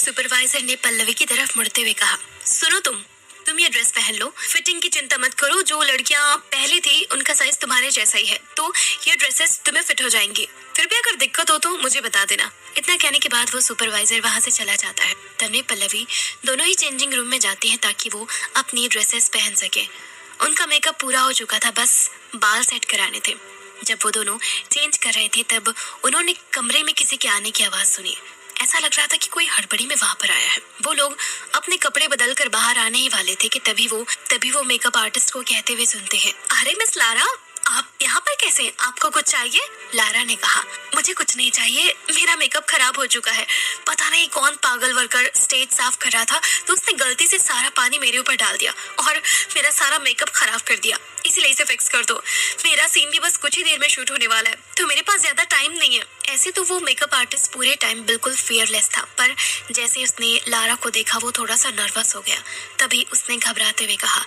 Supervisor ने पल्लवी की तरफ मुड़ते हुए कहा, सुनो तुम ये ड्रेस पहन लो। फिटिंग की चिंता मत करो, जो लड़कियां पहले थी उनका साइज तुम्हारे जैसा ही है, तो ये ड्रेसेस तुम्हें फिट हो जाएंगी। फिर भी अगर दिक्कत हो तो मुझे बता देना। इतना कहने के बाद वो सुपरवाइजर वहां से चला जाता है। तन्वी पल्लवी दोनों ही चेंजिंग रूम में जाती हैं ताकि वो अपनी ड्रेसेस पहन सके। उनका मेकअप पूरा हो चुका था, बस बाल सेट कराने थे। जब वो दोनों चेंज कर रहे थे तब उन्होंने कमरे में किसी के आने की आवाज सुनी। ऐसा लग रहा था कि कोई हड़बड़ी में वहां पर आया है। वो लोग अपने कपड़े बदल कर बाहर आने ही वाले थे कि तभी वो मेकअप आर्टिस्ट को कहते हुए सुनते हैं, अरे मिस लारा, आप यहाँ पर कैसे? आपको कुछ चाहिए? लारा ने कहा, मुझे कुछ नहीं चाहिए, मेरा मेकअप खराब हो चुका है। पता नहीं कौन पागल वर्कर स्टेज साफ कर रहा था तो उसने गलती से सारा पानी मेरे ऊपर डाल दिया और मेरा सारा मेकअप खराब कर दिया, इसीलिए इसे फिक्स कर दो। मेरा सीन भी बस कुछ ही देर में शूट होने वाला है, तो मेरे पास ज्यादा टाइम नहीं है। ऐसे तो वो मेकअप आर्टिस्ट पूरे टाइम बिल्कुल फियरलेस था, पर जैसे उसने लारा को देखा वो थोड़ा सा नर्वस हो गया। तभी उसने घबराते हुए कहा,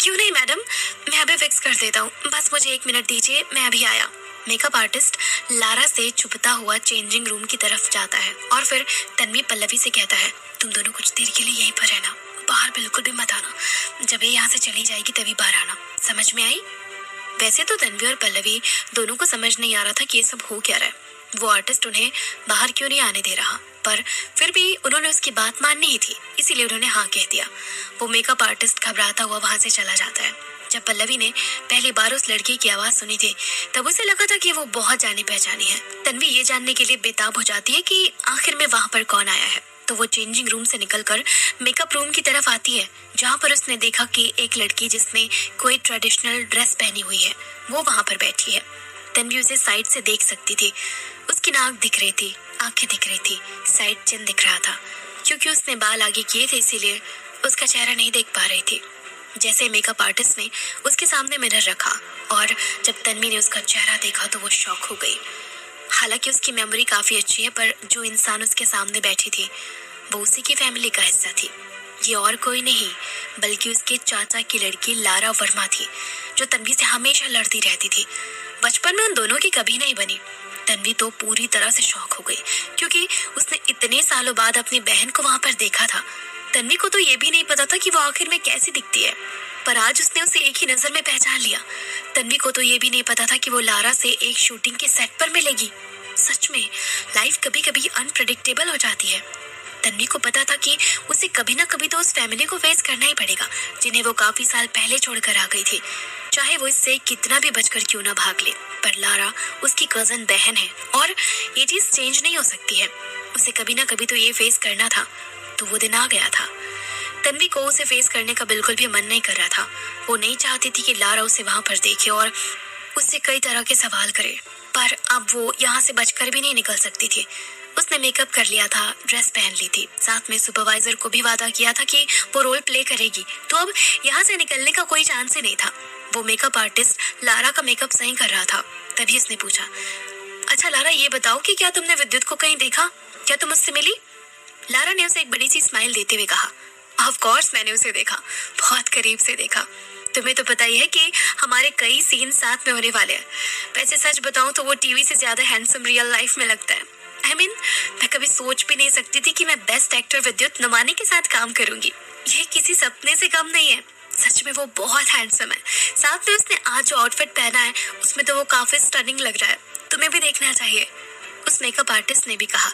क्यों नहीं मैडम, मैं अभी फिक्स कर देता हूँ, बस मुझे 1 मिनट दीजिए, मैं अभी आया। मेकअप आर्टिस्ट लारा से छुपता हुआ चेंजिंग रूम की तरफ जाता है और फिर तन्वी पल्लवी से कहता है, तुम दोनों कुछ देर के लिए यहीं पर रहना, बाहर बिल्कुल भी मत आना। जब ये यहाँ से चली जाएगी तभी बाहर आना, समझ में आई? वैसे तो तन्वी और पल्लवी दोनों को समझ नहीं आ रहा था कि ये सब हो क्या रहा है। वो आर्टिस्ट उन्हें बाहर क्यों नहीं आने दे रहा, पर फिर भी उन्होंने उसकी बात माननी ही थी, इसीलिए उन्होंने हाँ कह दिया। वो मेकअप आर्टिस्ट घबराता हुआ वहां से चला जाता है। जब पल्लवी ने पहली बार उस लड़की की आवाज सुनी थी तब उसे लगा था कि वो बहुत जानी पहचानी है। तन्वी ये जानने के लिए बेताब हो जाती है कि आखिर में वहां पर कौन आया है। तो वो चेंजिंग रूम से निकलकर मेकअप रूम की तरफ आती है, जहाँ पर उसने देखा कि एक लड़की जिसने कोई ट्रेडिशनल ड्रेस पहनी हुई है वो वहां पर बैठी है। तन्वी उसे साइड से देख सकती थी, उसकी नाक दिख रही थी, आंखें दिख रही थी, साइड चिन दिख रहा था। क्योंकि उसने बाल आगे किए थे इसीलिए उसका चेहरा नहीं देख पा रही थी। जैसे मेकअप आर्टिस्ट ने उसके सामने मिरर रखा और जब तन्वी ने उसका चेहरा देखा तो वो शॉक हो गई। हालांकि उसकी मेमोरी काफी अच्छी है, पर जो इंसान उसके सामने बैठी थी वो उसी की फैमिली का हिस्सा थी। ये और कोई नहीं बल्कि उसके चाचा की लड़की लारा वर्मा थी, जो तन्वी से हमेशा लड़ती रहती थी। बचपन में उन दोनों की कभी नहीं बनी। तन्वी तो पूरी तरह से शॉक हो गई क्योंकि उसने इतने सालों बाद अपनी बहन को वहां पर देखा था। तन्वी को तो ये भी नहीं पता था कि वो आखिर में कैसी दिखती है, पर आज उसने उसे एक ही नजर में पहचान लिया। तन्वी को तो ये भी नहीं पता था कि वो लारा से एक शूटिंग के सेट पर मिलेगी। सच में लाइफ कभी कभी अनप्रेडिक्टेबल हो जाती है। तन्वी को पता था कि उसे कभी ना कभी तो उस फैमिली को फेस करना ही पड़ेगा जिन्हें वो काफी साल पहले छोड़कर आ गई थी, चाहे वो इससे कितना भी बचकर क्यों ना भाग ले। पर लारा उसकी कजन बहन है और ये चीज चेंज नहीं हो सकती है। उसे कभी ना कभी तो ये फेस करना था, तो वो दिन आ गया था। तन्वी को उसे फेस करने का बिल्कुल भी मन नहीं कर रहा था। वो नहीं चाहती थी कि लारा उसे वहां पर देखे और उससे कई तरह के सवाल करे, पर अब वो यहाँ से बचकर भी नहीं निकल सकती थी। उसने मेकअप कर लिया था, ड्रेस पहन ली थी, साथ में सुपरवाइजर को भी वादा किया था कि वो रोल प्ले करेगी, तो अब यहाँ से निकलने का कोई चांस ही नहीं था। वो मेकअप आर्टिस्ट लारा का मेकअप सही कर रहा था। तभी उसने पूछा, अच्छा लारा, ये बताओ कि क्या तुमने विद्युत को कहीं देखा? क्या तुम उससे मिली? लारा ने उसे एक बड़ी सी स्माइल देते हुए कहा, ऑफ कोर्स मैंने उसे देखा, बहुत करीब से देखा। तुम्हें तो पता ही है कि हमारे कई सीन साथ में होने वाले हैं। वैसे सच बताऊं तो वो टीवी से ज्यादा हैंडसम रियल लाइफ में लगता है। मैं कभी सोच भी नहीं सकती थी कि मैं बेस्ट एक्टर विद्युत नमानी के साथ काम करूंगी। ये किसी सपने से कम नहीं है। सच में वो बहुत हैंडसम है। साथ में उसने आज जो आउटफिट पहना है उसमें तो वो काफी स्टनिंग लग रहा है। तुम्हें भी देखना चाहिए, उस मेकअप आर्टिस्ट ने भी कहा।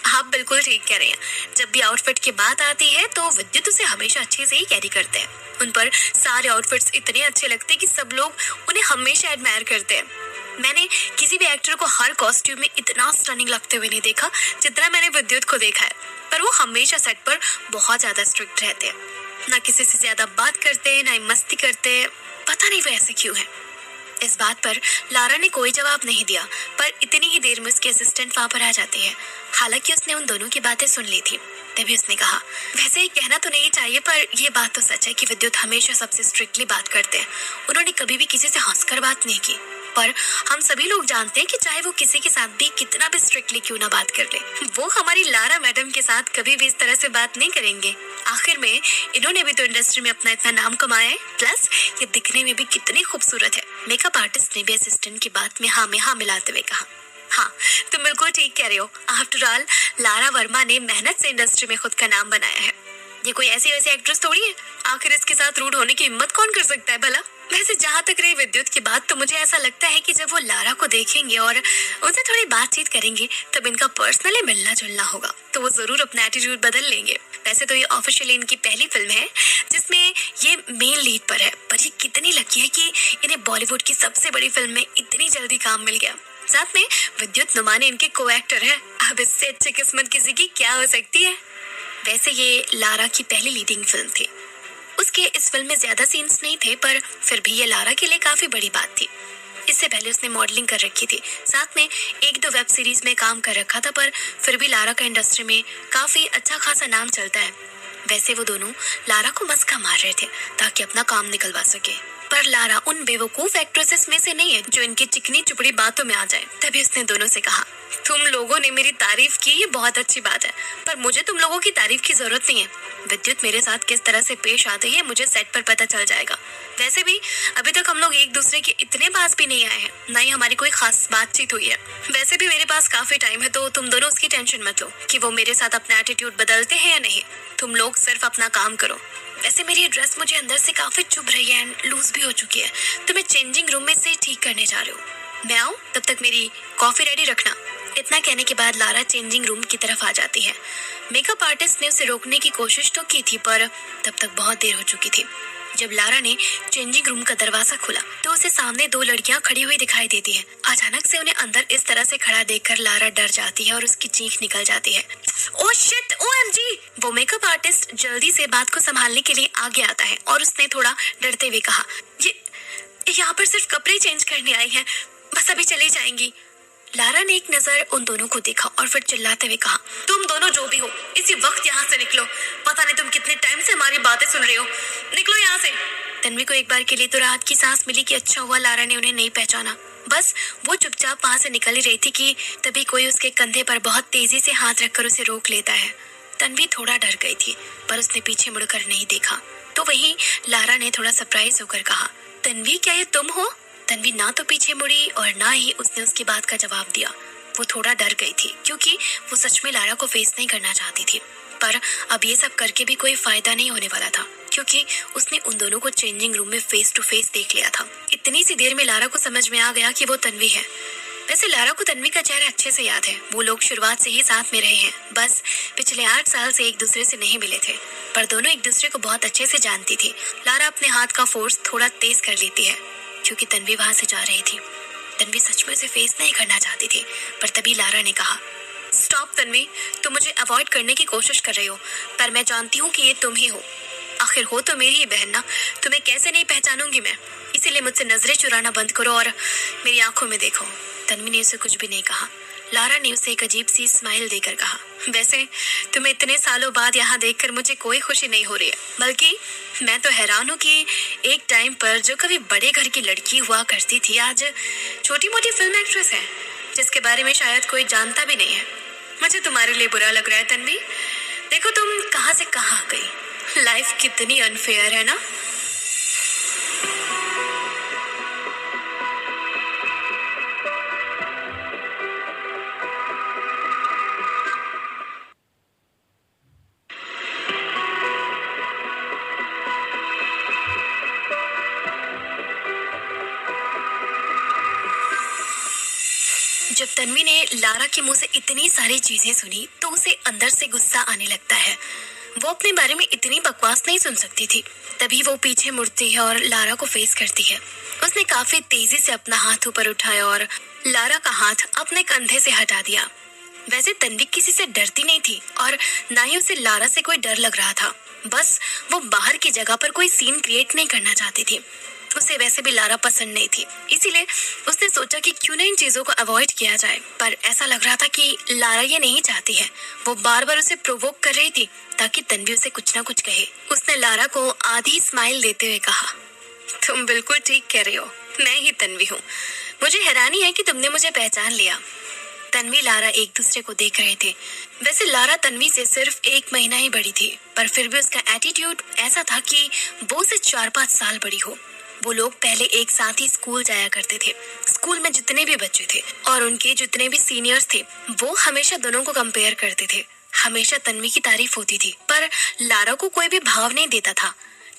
आप बिल्कुल ठीक कह रहे हैं। जब भी आउटफिट की बात आती है तो विद्युत उसे हमेशा अच्छे से ही कैरी करते हैं। उन पर सारे आउटफिट्स इतने अच्छे लगते हैं कि सब लोग उन्हें हमेशा एडमायर करते हैं। मैंने किसी भी एक्टर को हर कॉस्ट्यूम में इतना स्टनिंग लगते हुए नहीं देखा जितना मैंने विद्युत को देखा है। पर वो हमेशा सेट पर बहुत ज्यादा स्ट्रिक्ट रहते हैं, ना किसी से ज्यादा बात करते, ना ही मस्ती करते। पता नहीं वो ऐसे क्यों है। इस बात पर लारा ने कोई जवाब नहीं दिया, पर इतनी ही देर में उसके असिस्टेंट वहां पर आ जाते हैं। हालांकि उसने उन दोनों की बातें सुन ली थी। तभी उसने कहा, वैसे ये कहना तो नहीं चाहिए पर ये बात तो सच है कि विद्युत हमेशा सबसे स्ट्रिक्टली बात करते हैं। उन्होंने कभी भी किसी से हंसकर बात नहीं की। पर हम सभी लोग जानते हैं कि चाहे वो किसी के साथ भी कितना भी स्ट्रिक्टली क्यों ना बात कर ले, वो हमारी लारा मैडम के साथ कभी भी इस तरह से बात नहीं करेंगे। आखिर में इन्होंने भी तो इंडस्ट्री में अपना इतना नाम कमाया है, प्लस ये दिखने में भी कितनी खूबसूरत है। मेकअप आर्टिस्ट ने भी असिस्टेंट की बात में हाँ मिलाते हुए कहा। हाँ, तुम बिल्कुल ठीक कह रहे हो। आफ्टर ऑल लारा वर्मा ने मेहनत से इंडस्ट्री में खुद का नाम बनाया है। ये कोई ऐसी वैसी एक्ट्रेस थोड़ी है। आखिर इसके साथ रूड होने की हिम्मत कौन कर सकता है भला। वैसे जहाँ तक रही विद्युत की बात, तो मुझे ऐसा लगता है कि जब वो लारा को देखेंगे और उनसे थोड़ी बातचीत करेंगे, तब इनका पर्सनली मिलना जुलना होगा, तो वो जरूर अपना एटीट्यूड बदल लेंगे। वैसे तो ये ऑफिशियली इनकी पहली फिल्म है जिसमें ये मेन लीड पर है, पर ये कितनी लकी है कि इन्हें बॉलीवुड की सबसे बड़ी फिल्म में इतनी जल्दी काम मिल गया। साथ में विद्युत नुमानी इनके को एक्टर है। अब इससे अच्छी किस्मत किसी की क्या हो सकती है। वैसे ये लारा की पहली लीडिंग फिल्म थी। उसके इस फिल्म में ज्यादा सीन्स नहीं थे, पर फिर भी ये लारा के लिए काफी बड़ी बात थी। इससे पहले उसने मॉडलिंग कर रखी थी, साथ में एक दो वेब सीरीज में काम कर रखा था, पर फिर भी लारा का इंडस्ट्री में काफी अच्छा खासा नाम चलता है। वैसे वो दोनों लारा को मस्का मार रहे थे ताकि अपना काम निकलवा सके, पर लारा उन बेवकूफ एक्ट्रेसेस में से नहीं है जो इनकी चिकनी चुपड़ी बातों में आ जाए। तभी उसने दोनों से कहा, तुम लोगों ने मेरी तारीफ की, ये बहुत अच्छी बात है, पर मुझे तुम लोगों की तारीफ की जरूरत नहीं है। विद्युत मेरे साथ किस तरह से पेश आते हैं मुझे सेट पर पता चल जाएगा। वैसे भी अभी तक हम लोग एक दूसरे के इतने पास भी नहीं आए हैं, ना ही हमारी कोई खास बातचीत हुई है। वैसे भी मेरे पास काफी टाइम है, तो तुम दोनों उसकी टेंशन मत लो कि वो मेरे साथ अपना एटीट्यूड बदलते हैं या नहीं। तुम लोग सिर्फ अपना काम करो। वैसे मेरी ड्रेस मुझे अंदर से काफी चुभ रही है एंड लूज भी हो चुकी है, तो मैं चेंजिंग रूम में से ठीक करने जा रही हूँ। मैं आऊँ? तब तक मेरी कॉफी रेडी रखना। इतना कहने के बाद लारा चेंजिंग रूम की तरफ आ जाती है। मेकअप आर्टिस्ट ने उसे रोकने की कोशिश तो की थी, पर तब तक बहुत देर हो चुकी थी। जब लारा ने चेंजिंग रूम का दरवाजा खोला तो उसे सामने दो लड़कियां खड़ी हुई दिखाई देती हैं। अचानक से उन्हें अंदर इस तरह से खड़ा देखकर लारा डर जाती है और उसकी चीख निकल जाती है। Oh shit, OMG! वो मेकअप आर्टिस्ट जल्दी से बात को संभालने के लिए आगे आता है और उसने थोड़ा डरते हुए कहा, ये यहाँ पर सिर्फ कपड़े चेंज करने आई हैं, बस अभी चली जाएंगी। लारा ने एक नजर उन दोनों को देखा और फिर चिल्लाते हुए कहा, तुम दोनों जो भी हो इसी वक्त यहाँ से निकलो। पता नहीं तुम कितने टाइम से हमारी बातें सुन रहे हो, निकलो यहाँ से। तन्वी को एक बार के लिए तो राहत की सांस मिली कि अच्छा हुआ लारा ने उन्हें नहीं पहचाना। बस वो चुपचाप वहां से निकल ही रही थी कि तभी कोई उसके कंधे पर बहुत तेजी से हाथ रखकर उसे रोक लेता है। तन्वी थोड़ा डर गई थी, पर उसने पीछे मुड़कर नहीं देखा। तो वही लारा ने थोड़ा सरप्राइज होकर कहा, तन्वी क्या ये तुम हो? तन्वी ना तो पीछे मुड़ी और ना ही उसने उसकी बात का जवाब दिया। वो थोड़ा डर गई थी क्योंकि वो सच में लारा को फेस नहीं करना चाहती थी, पर अब ये सब करके भी कोई फायदा नहीं होने वाला था क्योंकि उसने उन दोनों को चेंजिंग रूम में फेस टू फेस देख लिया था। इतनी सी देर में लारा को समझ में आ गया कि वो तन्वी है। वैसे लारा को तन्वी का चेहरा अच्छे से याद है। वो लोग शुरुआत से ही साथ में रहे हैं, बस पिछले 8 साल से एक दूसरे से नहीं मिले थे, पर दोनों एक दूसरे को बहुत अच्छे से जानती थी। लारा अपने हाथ का फोर्स थोड़ा तेज कर लेती है क्योंकि तन्वी वहां से जा रही थी। तन्वी सच में उसे फेस नहीं करना चाहती थी, पर तभी लारा ने कहा, स्टॉप तन्वी, तुम मुझे अवॉइड करने की कोशिश कर रही हो, पर मैं जानती हूँ कि ये तुम ही हो। आखिर हो तो मेरी ही बहन ना, तुम्हें कैसे नहीं पहचानूंगी मैं। इसीलिए मुझसे नजरें चुराना बंद करो और मेरी आंखों में देखो। तन्वी ने उसे कुछ भी नहीं कहा। लारा ने उसे एक अजीब सी स्माइल देकर कहा, वैसे तुम्हें इतने सालों बाद यहाँ देखकर मुझे कोई खुशी नहीं हो रही है, बल्कि मैं तो हैरान हूँ कि एक टाइम पर जो कभी बड़े घर की लड़की हुआ करती थी, आज छोटी मोटी फिल्म एक्ट्रेस है जिसके बारे में शायद कोई जानता भी नहीं है। मुझे तुम्हारे लिए बुरा लग रहा है तन्वी। देखो तुम कहाँ से कहाँ आ गई। लाइफ कितनी अनफेयर है ना। जब तन्वी ने लारा के मुंह से इतनी सारी चीजें सुनी तो उसे अंदर से गुस्सा आने लगता है। वो अपने बारे में इतनी बकवास नहीं सुन सकती थी। तभी वो पीछे मुड़ती है और लारा को फेस करती है। उसने काफी तेजी से अपना हाथ ऊपर उठाया और लारा का हाथ अपने कंधे से हटा दिया। वैसे तन्वी किसी से डरती नहीं थी और ना ही उसे लारा से कोई डर लग रहा था। बस वो बाहर की जगह पर कोई सीन क्रिएट नहीं करना चाहती थी। उसे वैसे भी लारा पसंद नहीं थी, इसीलिए उसने सोचा कि क्यों ना इन चीजों को अवॉइड किया जाए। पर ऐसा लग रहा था कि लारा ये नहीं चाहती है। वो बार बार उसे प्रोवोक कर रही थी ताकि तन्वी उसे कुछ ना कुछ कहे। उसने लारा को आधी स्माइल देते हुए कहा, तुम बिल्कुल ठीक कह रही हो, मैं ही तन्वी हूँ। मुझे हैरानी है कि तुमने मुझे पहचान लिया। तन्वी लारा एक दूसरे को देख रहे थे। वैसे लारा तन्वी से सिर्फ 1 महीना ही बड़ी थी, पर फिर भी उसका एटीट्यूड ऐसा था कि वो उसे 4-5 साल बड़ी हो। वो लोग पहले एक साथ ही स्कूल जाया करते थे। स्कूल में जितने भी बच्चे थे और उनके जितने भी सीनियर्स थे, वो हमेशा दोनों को कंपेयर करते थे। हमेशा तन्वी की तारीफ होती थी, पर लारा को कोई भी भाव नहीं देता था।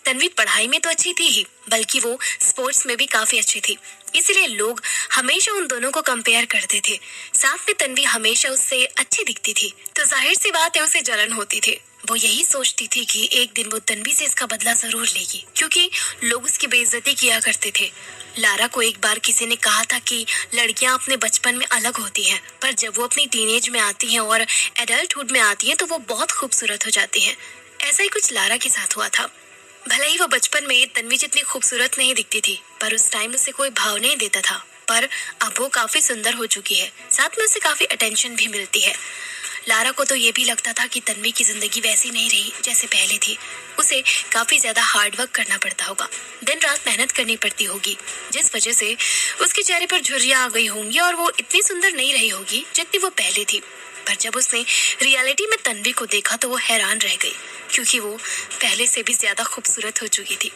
तन्वी पढ़ाई में तो अच्छी थी ही, बल्कि वो स्पोर्ट्स में भी काफी अच्छी थी। इसलिए लोग हमेशा उन दोनों को कंपेयर करते थे। साथ में तन्वी हमेशा उससे अच्छी दिखती थी, तो जाहिर सी बात है उसे जलन होती थी। वो यही सोचती थी कि एक दिन वो तन्वी से इसका बदला जरूर लेगी, क्योंकि लोग उसकी बेइज्जती किया करते थे। लारा को एक बार किसी ने कहा था कि लड़कियां अपने बचपन में अलग होती हैं, पर जब वो अपनी टीनेज में आती हैं और एडल्टहुड में आती हैं तो वो बहुत खूबसूरत हो जाती हैं। ऐसा ही कुछ लारा के साथ हुआ था। भले ही वो बचपन में तन्वी जितनी खूबसूरत नहीं दिखती थी, पर उस टाइम उसे कोई भाव नहीं देता था। पर अब वो काफी सुंदर हो चुकी है, साथ में उसे काफी अटेंशन भी मिलती है। लारा को तो ये भी लगता था कि तन्वी की जिंदगी वैसी नहीं रही जैसे पहले थी। उसे काफी ज्यादा हार्ड वर्क करना पड़ता होगा, दिन रात मेहनत करनी पड़ती होगी, जिस वजह से उसके चेहरे पर झुर्रियां आ गई होंगी और वो इतनी सुंदर नहीं रही होगी जितनी वो पहले थी। पर जब उसने रियलिटी में तन्वी को देखा तो वो हैरान रह गई, क्योंकि वो पहले से भी ज्यादा खूबसूरत हो चुकी थी।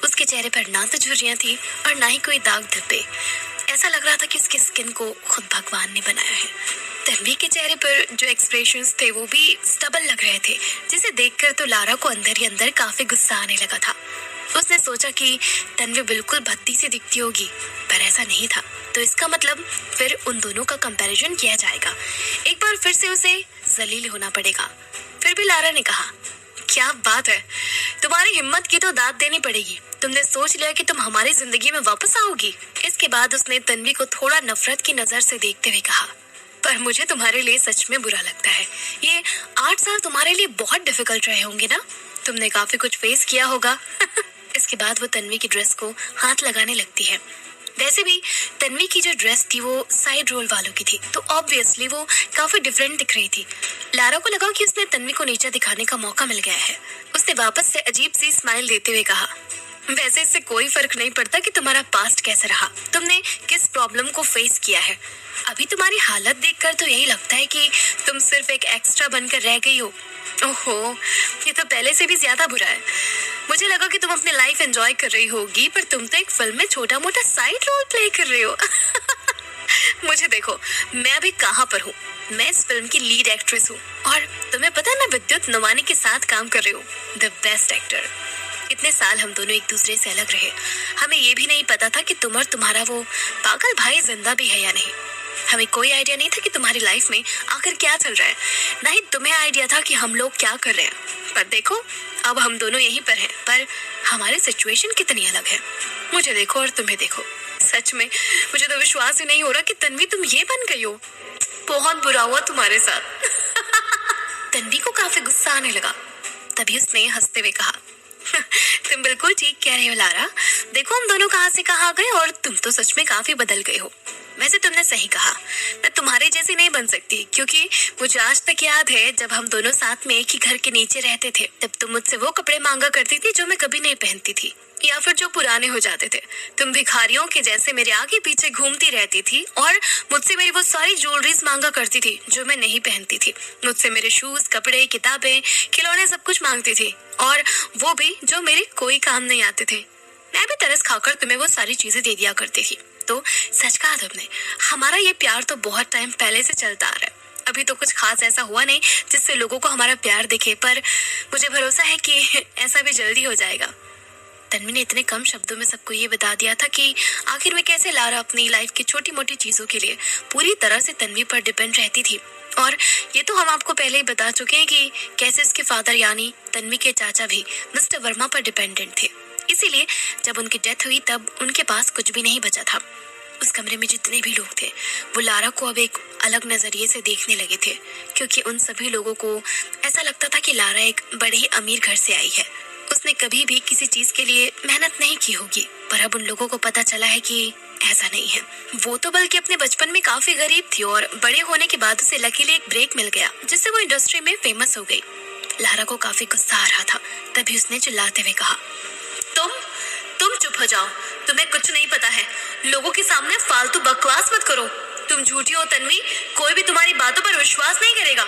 उसके चेहरे पर ना तो झुर्रियां थी और ना ही कोई दाग धब्बे। ऐसा लग रहा था कि उसकी स्किन को खुद भगवान ने बनाया है। तन्वी के चेहरे पर जो एक्सप्रेशंस थे वो भी स्टबल लग रहे थे, जिसे देखकर तो लारा को अंदर ही अंदर काफी गुस्सा आने लगा था। उसने सोचा कि तन्वी बिल्कुल भद्दी सी दिखती होगी, पर ऐसा नहीं था। तो इसका मतलब फिर उन दोनों का कंपैरिजन किया जाएगा। एक बार फिर से उसे जलील होना पड़ेगा। फिर भी लारा ने कहा, क्या बात है, तुम्हारी हिम्मत की तो दाद देनी पड़ेगी। तुमने सोच लिया कि तुम हमारी जिंदगी में वापस आओगी। इसके बाद उसने तन्वी को थोड़ा नफरत की नजर से देखते हुए कहा, पर मुझे तुम्हारे लिए सच में बुरा लगता है। ये 8 साल तुम्हारे लिए बहुत डिफिकल्ट रहे होंगे ना, तुमने काफी कुछ फेस किया होगा। इसके बाद वो तन्वी की ड्रेस को हाथ लगाने लगती है। वैसे भी तन्वी की जो ड्रेस थी वो साइड रोल वालों की थी, तो ऑब्वियसली वो काफी डिफरेंट दिख रही थी। लारा को लगा कि उसने तन्वी को नीचे दिखाने का मौका मिल गया है। उसने वापस से अजीब सी स्माइल देते हुए कहा, वैसे इससे कोई फर्क नहीं पड़ता कि तुम्हारा पास्ट कैसा रहा, तुमने किस प्रॉब्लम को फेस किया है। अभी तुम्हारी हालत देखकर तो यही लगता है कि तुम सिर्फ एक एक्स्ट्रा बनकर रह गई हो। ओहो, ये तो पहले से भी ज्यादा बुरा है। मुझे लगा कि तुम अपनी लाइफ एंजॉय कर रही होगी, पर तुम तो एक फिल्म में छोटा मोटा साइड रोल प्ले कर रही हो। मुझे देखो, मैं अभी कहाँ पर हूँ। मैं इस फिल्म की लीड एक्ट्रेस हूँ, और तुम्हें पता है मैं विद्युत नवानी के साथ काम कर रही हूँ, द बेस्ट एक्टर। इतने साल हम दोनों एक दूसरे से अलग रहे, हमें ये भी नहीं पता था कि तुम और तुम्हारा वो पागल भाई जिंदा भी है या नहीं। हमें कोई आइडिया नहीं था कि तुम्हारी लाइफ में आखिर क्या चल रहा है, ना ही तुम्हें आइडिया था कि हम लोग क्या कर रहे हैं। पर देखो, अब हम दोनों यहीं पर हैं, पर हमारी सिचुएशन कितनी अलग है। मुझे देखो और तुम्हें देखो, सच में मुझे तो विश्वास ही नहीं हो रहा कि तन्वी तुम ये बन गई हो। बहुत बुरा हुआ तुम्हारे साथ। तन्वी को काफी गुस्सा आने लगा। तभी उसने हंसते हुए कहा, तुम बिल्कुल ठीक कह रहे हो लारा। देखो, हम दोनों कहाँ से कहाँ आ गए और तुम तो सच में काफी बदल गए हो। वैसे तुमने सही कहा, मैं तुम्हारे जैसी नहीं बन सकती, क्योंकि मुझे आज तक याद है जब हम दोनों साथ में एक ही घर के नीचे रहते थे, तब तुम मुझसे वो कपड़े मांगा करती थी जो मैं कभी नहीं पहनती थी, या फिर जो पुराने हो जाते थे। तुम भिखारियों के जैसे मेरे आगे पीछे घूमती रहती थी और मुझसे मेरी वो सारी ज्वेलरीज मांगा करती थी जो मैं नहीं पहनती थी। मुझसे मेरे शूज, कपड़े, किताबें, खिलौने सब कुछ मांगती थी, और वो भी जो मेरे कोई काम नहीं आते थे। मैं भी तरस खाकर तुम्हें वो सारी चीजें दे दिया करती थी। तो सच कहा तुमने, हमारा ये प्यार तो बहुत टाइम पहले से चलता आ रहा है। अभी तो कुछ खास ऐसा हुआ नहीं जिससे लोगों को हमारा प्यार दिखे, पर मुझे भरोसा है कि ऐसा भी जल्दी हो जाएगा। तन्वी ने इतने कम शब्दों में सबको ये बता दिया था कि आखिर में कैसे लारा अपनी लाइफ की छोटी मोटी चीजों के लिए पूरी तरह से तन्वी पर डिपेंड रहती थी। और ये तो हम आपको पहले ही बता चुके हैं कि कैसे उसके फादर यानी तन्वी के चाचा भी मिस्टर वर्मा पर डिपेंडेंट थे। इसीलिए जब उनकी डेथ हुई तब उनके पास कुछ भी नहीं बचा था। उस कमरे में जितने भी लोग थे वो लारा को अब एक अलग नजरिए से देखने लगे थे, क्योंकि उन सभी लोगों को ऐसा लगता था कि लारा एक बड़े ही अमीर घर से आई है। उसने कभी भी किसी चीज के लिए मेहनत नहीं की होगी, पर अब उन लोगों को पता चला है कि ऐसा नहीं है। वो तो बल्कि अपने बचपन में काफी गरीब थी और बड़े होने के बाद उसे लकीली एक ब्रेक मिल गया जिससे वो इंडस्ट्री में फेमस हो गई। लारा को काफी गुस्सा आ रहा था, तभी उसने चिल्लाते हुए कहा, तुम चुप हो जाओ, तुम्हें कुछ नहीं पता है। लोगों के सामने फालतू बकवास मत करो। तुम झूठी हो तन्वी, कोई भी तुम्हारी बातों पर विश्वास नहीं करेगा।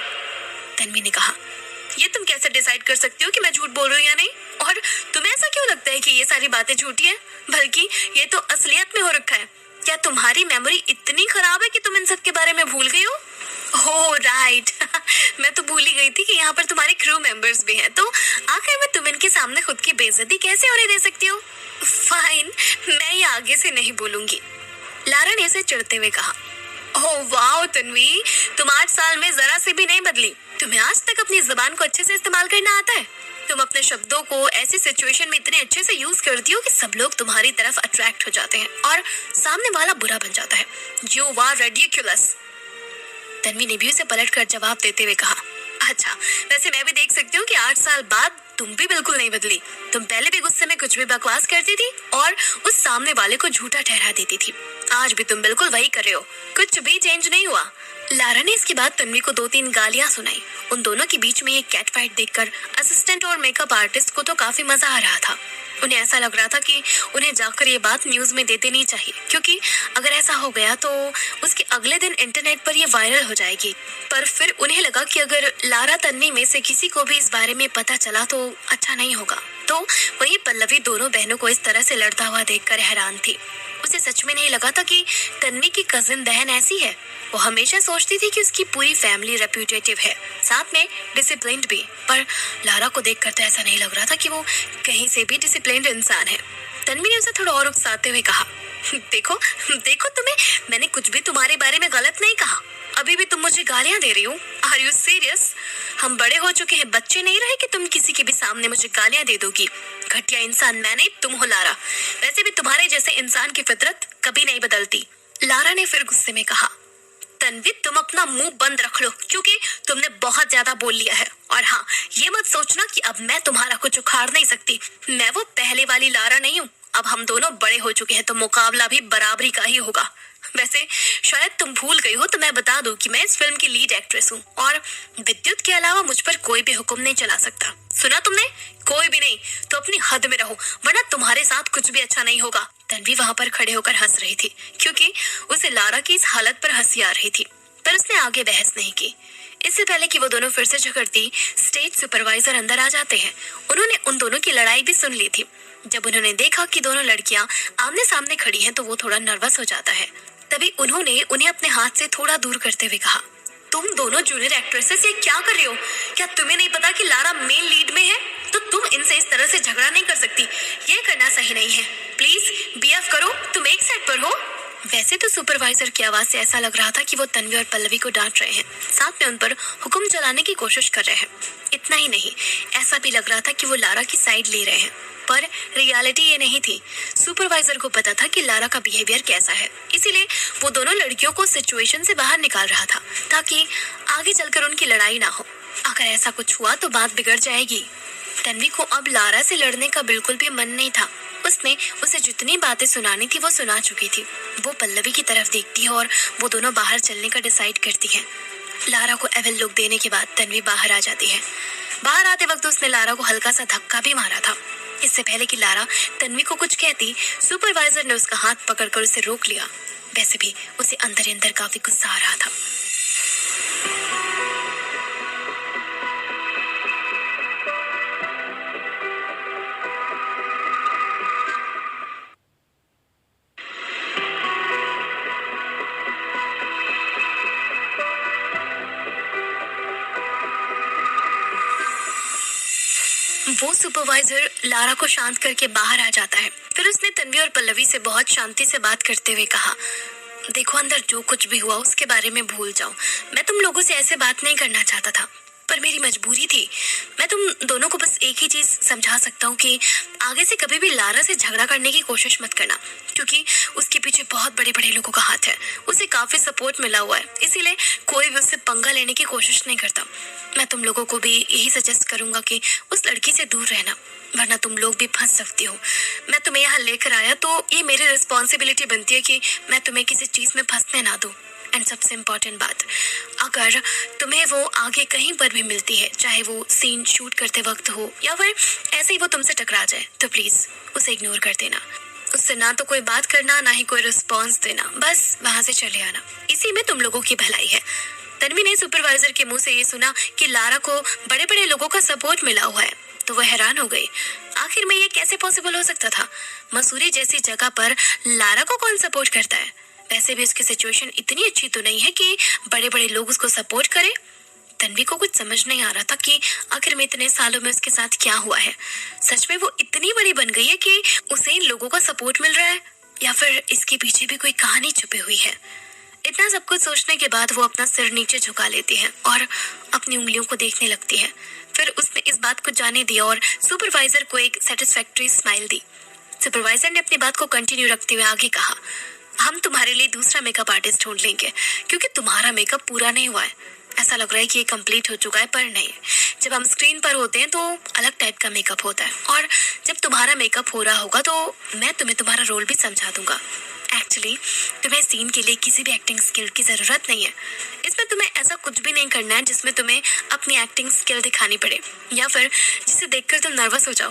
तन्वी ने कहा, ये तुम कैसे डिसाइड कर सकती हो कि मैं झूठ बोल रही हूँ या नहीं? और तुम्हें ऐसा क्यों लगता है कि ये सारी बातें झूठी है? बल्कि ये तो असलियत में हो रखा है। क्या तुम्हारी मेमोरी इतनी खराब है कि तुम इन सब के बारे में भूल गई हो? ओह राइट मैं तो भूल ही गई थी कि यहाँ पर तुम्हारे क्रू मेंबर्स भी हैं। तो आखिर में तुम इनके सामने खुद की बेइज्जती कैसे होने दे सकती हो? फाइन, मैं ये आगे से नहीं बोलूंगी, लारा ने उसे चिढ़ते हुए कहा। ओह वाओ तन्वी, तुम 8 साल में जरा से भी नहीं बदली। तुम्हें आज तक अपनी जुबान को अच्छे से इस्तेमाल करना आता है। तुम अपने शब्दों को ऐसी सिचुएशन में इतने अच्छे से यूज करती हो कि सब लोग तुम्हारी तरफ अट्रैक्ट हो जाते हैं और सामने वाला बुरा बन जाता है। You are ridiculous. तन्वी ने भी उसे पलट कर जवाब देते हुए कहा। अच्छा, वैसे मैं भी देख सकती हूँ कि 8 साल बाद तुम भी बिल्कुल नहीं बदली। तुम पहले भी गुस्से में कुछ भी बकवास करती थी और उस सामने वाले को झूठा ठहरा देती थी। आज भी तुम बिल्कुल वही कर रहे हो, कुछ भी चेंज नहीं हुआ। लारा ने इसके बाद तन्वी को 2-3 गालियां सुनाई। उन दोनों के बीच में ये कैट फाइट देखकर असिस्टेंट और मेकअप आर्टिस्ट को तो काफी मजा आ रहा था। उन्हें ऐसा लग रहा था कि उन्हें जाकर ये बात न्यूज में दे देनी चाहिए, क्योंकि अगर ऐसा हो गया तो उसके अगले दिन इंटरनेट पर ये वायरल हो जाएगी। पर फिर उन्हें लगा कि अगर लारा तन्वी में से किसी को भी इस बारे में पता चला तो अच्छा नहीं होगा। तो वहीं पल्लवी दोनों बहनों को इस तरह से लड़ता हुआ देखकर हैरान थी। उसे सच में नहीं लगा था कि तन्वी की कजिन बहन ऐसी है। वो हमेशा सोचती थी कि उसकी पूरी फैमिली रेप्यूटेटिव है, साथ में डिसिप्लिन्ड भी। पर लारा को देखकर तो ऐसा नहीं लग रहा था कि वो कहीं से भी डिसिप्लिन्ड इंसान है। तन्वी ने उसे थोड़ा और उकसाते हुए कहा, देखो देखो तुम्हें, मैंने कुछ भी तुम्हारे बारे में गलत नहीं कहा। अभी भी तुम मुझे गालियां दे रही हो। Are you serious? हम बड़े हो चुके हैं, बच्चे नहीं रहे कि तुम किसी के भी सामने मुझे गालियां दे दोगी। घटिया इंसान मैं नहीं, तुम हो लारा। वैसे भी तुम्हारे जैसे इंसान की फितरत कभी नहीं बदलती। लारा ने फिर गुस्से में कहा, तन्वी तुम अपना मुंह बंद रख लो, क्योंकि तुमने बहुत ज्यादा बोल लिया है। और हाँ, ये मत सोचना कि अब मैं तुम्हारा कुछ उखाड़ नहीं सकती। मैं वो पहले वाली लारा नहीं हूँ। अब हम दोनों बड़े हो चुके हैं तो मुकाबला भी बराबरी का ही होगा। वैसे शायद तुम भूल गई हो तो मैं बता दूं कि मैं इस फिल्म की लीड एक्ट्रेस हूँ और विद्युत के अलावा मुझ पर कोई भी हुक्म नहीं चला सकता। सुना तुमने? कोई भी नहीं। तो अपनी हद में रहो, वरना तुम्हारे साथ कुछ भी अच्छा नहीं होगा। तन्वी वहाँ पर खड़े होकर हंस रही थी, क्योंकि उसे लारा की इस हालत पर हंसी आ रही थी। पर उसने आगे बहस नहीं की। इससे पहले कि वो दोनों फिर से झगड़ती, स्टेज सुपरवाइजर अंदर आ जाते हैं। उन्होंने उन दोनों की लड़ाई भी सुन ली थी। जब उन्होंने देखा कि दोनों लड़कियां आमने सामने खड़ी हैं, तो वो थोड़ा नर्वस हो जाता है। तभी उन्होंने उन्हें अपने हाथ से थोड़ा दूर करते हुए कहा, तुम दोनों जूनियर एक्ट्रेसेस ये क्या कर रही हो? क्या तुम्हें नहीं पता कि लारा मेन लीड में है? तो तुम इनसे इस तरह से झगड़ा नहीं कर सकती। ये करना सही नहीं है। प्लीज बीएफ करो, तुम एक साइड पर हो। वैसे तो सुपरवाइजर की आवाज से ऐसा लग रहा था कि वो तन्वी और पल्लवी को डांट रहे हैं, साथ में उन पर हुक्म चलाने की कोशिश कर रहे हैं। इतना ही नहीं, ऐसा भी लग रहा था कि वो लारा की साइड ले रहे हैं। पर रियलिटी ये नहीं थी। सुपरवाइजर को पता था कि लारा का बिहेवियर कैसा है, इसीलिए वो दोनों लड़कियों को सिचुएशन से बाहर निकाल रहा था, ताकि आगे चलकर उनकी लड़ाई ना हो। अगर ऐसा कुछ हुआ तो बात बिगड़ जाएगी। तन्वी को अब लारा से लड़ने का बिल्कुल भी मन नहीं था। उसने उसे जितनी बातें सुनानी थी वो सुना चुकी थी। वो पल्लवी की तरफ देखती है और वो दोनों बाहर चलने का डिसाइड करती है। लारा को एविल लुक देने के बाद तन्वी बाहर आ जाती है। बाहर आते वक्त उसने लारा को हल्का सा धक्का भी मारा था। इससे पहले कि लारा तन्वी को कुछ कहती, सुपरवाइजर ने उसका हाथ पकड़कर उसे रोक लिया। वैसे भी उसे अंदर ही अंदर काफी गुस्सा आ रहा था। वो सुपरवाइजर लारा को शांत करके बाहर आ जाता है। फिर उसने तन्वी और पल्लवी से बहुत शांति से बात करते हुए कहा, देखो अंदर जो कुछ भी हुआ उसके बारे में भूल जाओ। मैं तुम लोगों से ऐसे बात नहीं करना चाहता था, पर मेरी मजबूरी थी। मैं तुम दोनों को बस एक ही चीज समझा सकता हूँ कि आगे से कभी भी लारा से झगड़ा करने की कोशिश मत करना, क्योंकि उसके पीछे बहुत बड़े बड़े लोगों का हाथ है। उसे काफी सपोर्ट मिला हुआ है, इसीलिए कोई भी उससे पंगा लेने की कोशिश नहीं करता। मैं तुम लोगों को भी यही सजेस्ट करूंगा कि उस लड़की से दूर रहना, वरना तुम लोग भी फंस सकती हो। मैं तुम्हें यहाँ लेकर आया तो ये मेरी रिस्पॉन्सिबिलिटी बनती है कि मैं तुम्हें किसी चीज में फंसने ना दूं। एंड सबसे इम्पोर्टेंट बात, अगर तुम्हें वो आगे कहीं पर भी मिलती है, चाहे वो सीन शूट करते वक्त हो या फिर ऐसे ही वो तुमसे टकरा जाए, तो प्लीज उसे इग्नोर कर देना। उससे ना तो कोई बात करना, ना ही कोई रिस्पॉन्स देना, बस वहां से चले आना। इसी में तुम लोगों की भलाई है। तन्वी ने सुपरवाइजर के मुंह से ये सुना कि लारा को बड़े बड़े लोगों का सपोर्ट मिला हुआ है, तो वह हैरान हो गई। आखिर में ये कैसे पॉसिबल हो सकता था? मसूरी जैसी जगह पर लारा को कौन सपोर्ट करता है? वैसे भी उसकी सिचुएशन इतनी अच्छी तो नहीं है कि बड़े बड़े लोग उसको सपोर्ट करें। तन्वी को कुछ समझ नहीं आ रहा था कि आखिर में इतने सालों में उसके साथ क्या हुआ है। सच में वो इतनी बड़ी बन गई है कि उसे इन लोगों का सपोर्ट मिल रहा है, या फिर इसके पीछे भी कोई कहानी छुपी हुई है। इतना सब कुछ सोचने के बाद वो अपना सिर नीचे झुका लेती है और अपनी उंगलियों को देखने लगती है। फिर उसने इस बात को जाने दिया और सुपरवाइजर को एक सेटिस्फैक्टरी स्माइल दी। सुपरवाइजर ने अपनी बात को कंटिन्यू रखते हुए आगे कहा, हम तुम्हारे लिए दूसरा मेकअप आर्टिस्ट ढूंढ लेंगे क्योंकि तुम्हारा मेकअप पूरा नहीं हुआ है। ऐसा लग रहा है कि ये कंप्लीट हो चुका है, पर नहीं। जब हम स्क्रीन पर होते हैं तो अलग टाइप का मेकअप होता है, और जब तुम्हारा मेकअप हो रहा होगा तो मैं तुम्हें तुम्हारा रोल भी समझा दूंगा। एक्चुअली तुम्हें सीन के लिए किसी भी एक्टिंग स्किल की ज़रूरत नहीं है। इसमें तुम्हें ऐसा कुछ भी नहीं करना है जिसमें तुम्हें अपनी एक्टिंग स्किल दिखानी पड़े या फिर जिसे देखकर तुम नर्वस हो जाओ।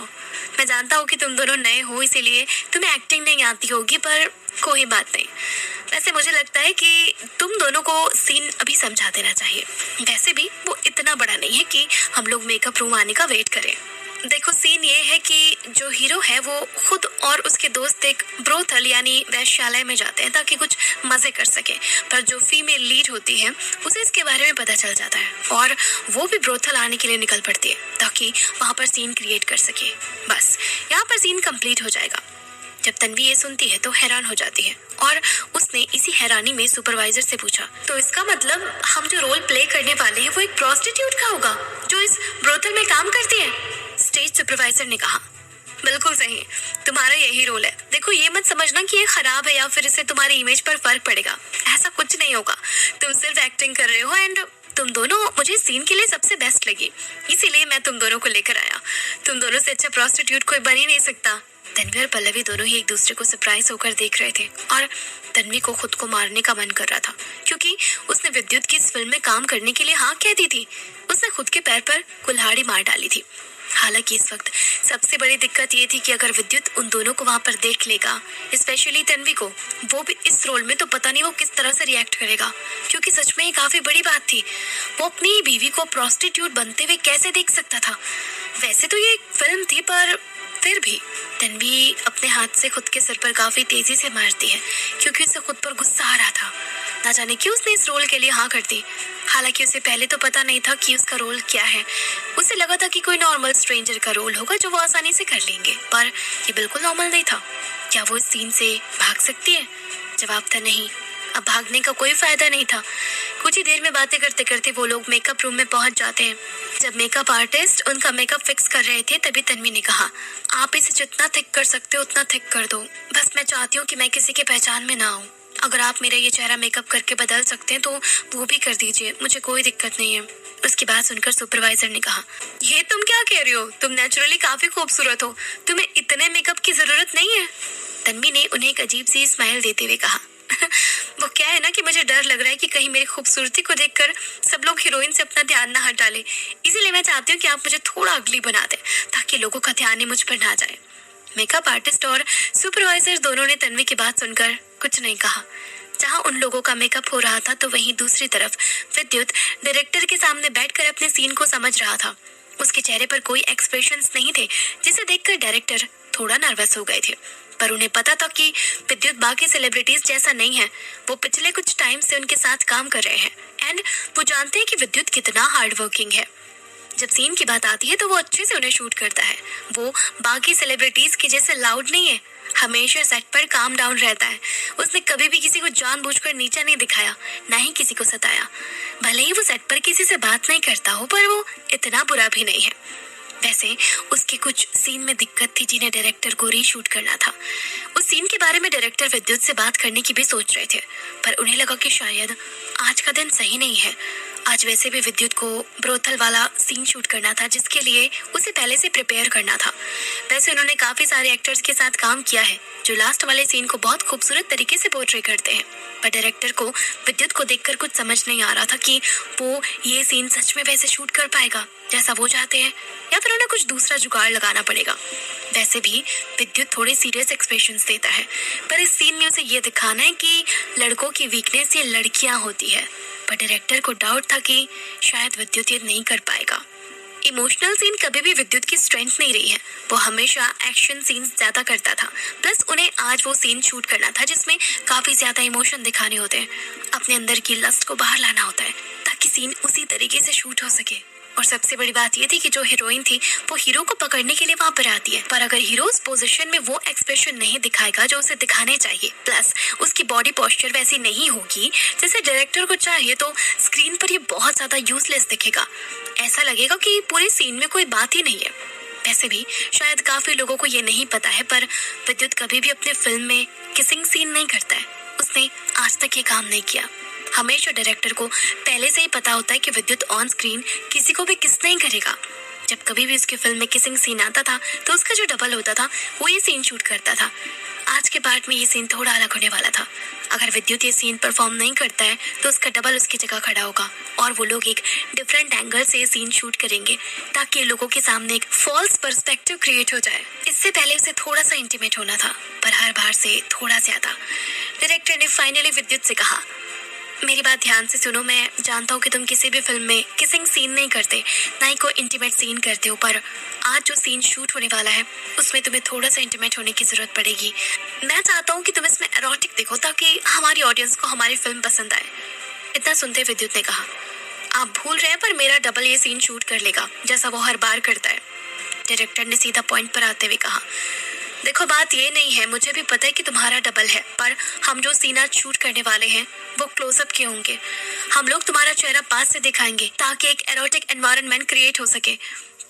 मैं जानता हूँ कि तुम दोनों नए हो, इसीलिए तुम्हें एक्टिंग नहीं आती होगी, पर कोई बात नहीं। वैसे मुझे लगता है कि तुम दोनों को सीन अभी समझा देना चाहिए। वैसे भी वो इतना बड़ा नहीं है कि हम लोग मेकअप रूम आने का वेट करें। देखो, सीन ये है कि जो हीरो है वो खुद और उसके दोस्त एक ब्रोथल यानी वैश्यालय में जाते हैं ताकि कुछ मजे कर सके, पर जो फीमेल लीड होती है उसे इसके बारे में पता चल जाता है और वो भी ब्रोथल आने के लिए निकल पड़ती है ताकि वहाँ पर सीन क्रिएट कर सके। बस यहाँ पर सीन कंप्लीट हो जाएगा। जब तन्वी ये सुनती है तो हैरान हो जाती है और उसने इसी हैरानी में सुपरवाइजर से पूछा, तो इसका मतलब हम जो रोल प्ले करने वाले हैं वो एक प्रोस्टिट्यूट का होगा जो इस ब्रोथल में काम करती है? स्टेज सुपरवाइजर ने कहा, बिल्कुल सही, तुम्हारा यही रोल है। देखो, ये मत समझना कि ये खराब है या फिर इससे तुम्हारी इमेज पर फर्क पड़ेगा। ऐसा कुछ नहीं होगा। तुम सिर्फ एक्टिंग कर रहे हो एंड तुम दोनों मुझे सीन के लिए सबसे बेस्ट लगी, इसीलिए मैं तुम दोनों को लेकर आया। तुम दोनों से अच्छा प्रोस्टिट्यूट कोई बन ही नहीं सकता। तन्वी और पल्लवी दोनों ही एक दूसरे को सरप्राइज होकर देख रहे थे और तन्वी को खुद को मारने का मन कर रहा था क्योंकि उसने विद्युत की इस फिल्म में काम करने के लिए हाँ कह दी थी। उसने खुद के पैर पर कुल्हाड़ी मार डाली थी। हालांकि इस वक्त सबसे बड़ी दिक्कत ये थी कि अगर विद्युत उन दोनों को वहां पर देख लेगा, स्पेशली तन्वी को, वो भी इस रोल में, तो पता नहीं वो किस तरह से रिएक्ट करेगा, क्योंकि सच में ये काफी बड़ी बात थी। वो अपनी बीवी को प्रोस्टिट्यूट बनते हुए कैसे देख सकता था? वैसे तो ये एक फिल्म थी, पर फिर भी तन्वी अपने हाथ से खुद के सिर पर काफी तेजी से मारती है क्योंकि उसे खुद पर गुस्सा आ रहा था। ना जाने क्यों उसने इस रोल के लिए हाँ कर दी। हालांकि उसे पहले तो पता नहीं था कि उसका रोल क्या है। उसे लगा था कि कोई नॉर्मल स्ट्रेंजर का रोल होगा जो वो आसानी से कर लेंगे, पर ये बिल्कुल नॉर्मल नहीं था। क्या वो इस सीन से भाग सकती है? जवाब था नहीं। अब भागने का कोई फायदा नहीं था। कुछ ही देर में बातें करते करते वो लोग मेकअप रूम में पहुंच जाते हैं। जब मेकअप आर्टिस्ट उनका मेकअप फिक्स कर रहे थे तभी तन्वी ने कहा, आप इसे जितना थिक कर सकते हो उतना थिक कर दो। बस मैं चाहती हूँ कि मैं किसी के पहचान में ना आऊँ। अगर आप मेरा ये चेहरा मेकअप करके बदल सकते हैं तो वो भी कर दीजिए, मुझे कोई दिक्कत नहीं है। उसकी बात सुनकर सुपरवाइजर ने कहा, ये तुम क्या कह रही हो? तुम नेचुरली काफी खूबसूरत हो, तुम्हें इतने मेकअप की जरूरत नहीं है। तन्वी ने उन्हें एक अजीब सी स्माइल देते हुए कहा, वो क्या है ना कि मुझे डर लग रहा है कि कहीं मेरी खूबसूरती को देखकर सब लोग हीरोइन से अपना ध्यान ना हटा ले, इसीलिए मैं चाहती हूँ कि आप मुझे थोड़ा अगली बना दें ताकि लोगों का ध्यान ही मुझ पर ना जाए। मेकअप आर्टिस्ट और सुपरवाइजर दोनों ने तन्वी की बात सुनकर कुछ नहीं कहा। जहां उन लोगों का मेकअप हो रहा था तो वहीं दूसरी तरफ विद्युत डायरेक्टर के सामने बैठकर अपने सीन को समझ रहा था। उसके चेहरे पर कोई एक्सप्रेशंस नहीं थे, जिसे देखकर डायरेक्टर थोड़ा नर्वस हो गए थे, पर उन्हें पता था कि विद्युत बाकी सेलिब्रिटीज जैसा नहीं है। वो पिछले कुछ टाइम से उनके साथ काम कर रहे हैं एंड वो जानते हैं कि विद्युत कितना हार्ड वर्किंग है। जब सीन की बात आती है तो वो अच्छे से उन्हें शूट करता है। वो बाकी सेलिब्रिटीज के जैसे लाउड नहीं है, हमेशा सेट पर काम डाउन रहता है। उसने कभी भी किसी को जानबूझकर नीचा नहीं दिखाया, ना ही किसी को सताया। भले ही वो सेट पर किसी से बात नहीं करता हो, पर वो इतना बुरा भी नहीं है। वैसे उसके कुछ सीन में दिक्कत थी जिन्हें डायरेक्टर को रीशूट करना था। उस सीन के बारे में डायरेक्टर विद्युत से बात करने की भी सोच रहे थे, पर उन्हें लगा कि शायद आज का दिन सही नहीं है। आज वैसे भी विद्युत को ब्रोथल वाला सीन शूट करना था जिसके लिए उसे पहले से प्रिपेयर करना था। वैसे उन्होंने काफी सारे एक्टर्स के साथ काम किया है जो लास्ट वाले सीन को बहुत खूबसूरत तरीके से पोर्ट्रे करते हैं, पर डायरेक्टर को विद्युत को देखकर कुछ समझ नहीं आ रहा था कि वो ये सीन सच में वैसे शूट कर पाएगा जैसा वो चाहते हैं, या फिर उन्हें कुछ दूसरा जुगाड़ लगाना पड़ेगा। वैसे भी विद्युत थोड़े सीरियस एक्सप्रेशंस देता है, पर इस सीन में उसे ये दिखाना है कि लड़कों की वीकनेस ये लड़कियां होती है। पर डायरेक्टर को डाउट था कि शायद विद्युत ये नहीं कर पाएगा। इमोशनल सीन कभी भी विद्युत की स्ट्रेंथ नहीं रही है। वो हमेशा एक्शन सीन्स ज्यादा करता था। प्लस उन्हें आज वो सीन शूट करना था जिसमें काफी ज्यादा इमोशन दिखाने होते हैं, अपने अंदर की लस्ट को बाहर लाना होता है ताकि सीन उसी तरीके से शूट हो सके। और सबसे बड़ी बात ये थी कि जो हीरोइन थी वो हीरो को पकड़ने के लिए वहां पर आती है, पर अगर हीरो उस पोजीशन में वो एक्सप्रेशन नहीं दिखाएगा जो उसे दिखाने चाहिए, प्लस उसकी बॉडी पोस्चर वैसी नहीं होगी जैसे डायरेक्टर को चाहिए, तो स्क्रीन पर ये बहुत ज्यादा यूजलेस दिखेगा। ऐसा लगेगा कि पूरे सीन में कोई बात ही नहीं है। वैसे भी शायद काफी लोगों को ये नहीं पता है, पर विद्युत कभी भी अपने फिल्म में किसिंग सीन नहीं करता है। उसने आज तक ये काम नहीं किया। हमेशा डायरेक्टर को पहले से ही पता होता है कि विद्युत ऑन स्क्रीन किसी को भी किस नहीं करेगा। जब कभी भी उसकी फिल्म में किसिंग सीन आता था तो उसका जो डबल होता था वो ये सीन शूट करता था। आज के पार्ट में ये सीन थोड़ा अलग होने वाला था। अगर विद्युत ये सीन परफॉर्म नहीं करता है तो उसका डबल उसकी जगह खड़ा होगा और वो लोग एक डिफरेंट एंगल से ये सीन शूट करेंगे ताकि लोगों के सामने एक फॉल्स पर्सपेक्टिव क्रिएट हो जाए। इससे पहले उसे थोड़ा सा इंटीमेट होना था, पर हर बार से थोड़ा ज्यादा। डायरेक्टर ने फाइनली विद्युत से कहा, मेरी बात ध्यान से सुनो, मैं जानता हूँ कि तुम किसी भी फिल्म में किसिंग सीन नहीं करते, ना ही कोई इंटीमेट सीन करते हो, पर आज जो सीन शूट होने वाला है उसमें तुम्हें थोड़ा सा इंटीमेट होने की जरूरत पड़ेगी। मैं चाहता हूँ कि तुम इसमें एरोटिक देखो ताकि हमारी ऑडियंस को हमारी फिल्म पसंद आए। इतना सुनते विद्युत ने कहा, आप भूल रहे हैं पर मेरा डबल ये सीन शूट कर लेगा जैसा वो हर बार करता है। डायरेक्टर ने सीधा पॉइंट पर आते हुए कहा, देखो बात ये नहीं है, मुझे भी पता है कि तुम्हारा डबल है, पर हम जो सीन आज शूट करने वाले हैं वो क्लोजअप के होंगे। हम लोग तुम्हारा चेहरा पास से दिखाएंगे ताकि एक एरोटिक एनवायरनमेंट क्रिएट हो सके।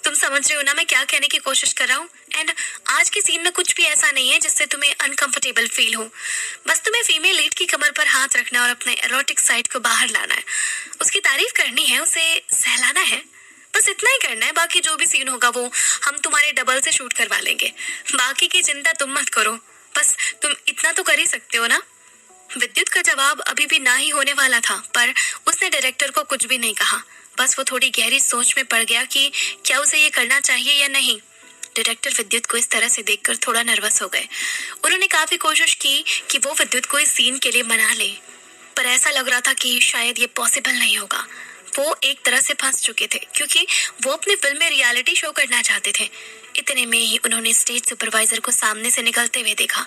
तुम समझ रहे हो ना मैं क्या कहने की कोशिश कर रहा हूँ? एंड आज के सीन में कुछ भी ऐसा नहीं है जिससे तुम्हें अनकंफर्टेबल फील हो। बस तुम्हें फीमेल लीड की कमर पर हाथ रखना और अपने एरोटिक साइड को बाहर लाना है, उसकी तारीफ करनी है, उसे सहलाना है, बस इतना ही करना है। बाकी जो भी सीन होगा वो हम तुम्हारे डबल से शूट करवा लेंगे। बाकी की चिंता तुम मत करो, बस तुम इतना तो कर ही सकते हो ना। विद्युत का जवाब अभी भी ना ही होने वाला था, पर उसने डायरेक्टर को कुछ भी नहीं कहा। बस वो थोड़ी गहरी सोच में पड़ गया कि क्या उसे ये करना चाहिए या नहीं। डायरेक्टर विद्युत को इस तरह से देखकर थोड़ा नर्वस हो गए। उन्होंने काफी कोशिश की कि वो विद्युत को इस सीन के लिए मना ले, पर ऐसा लग रहा था कि शायद ये पॉसिबल नहीं होगा। वो एक तरह से फंस चुके थे क्योंकि वो अपनी फिल्म में रियलिटी शो करना चाहते थे। इतने में ही उन्होंने स्टेज सुपरवाइजर को सामने से निकलते हुए देखा।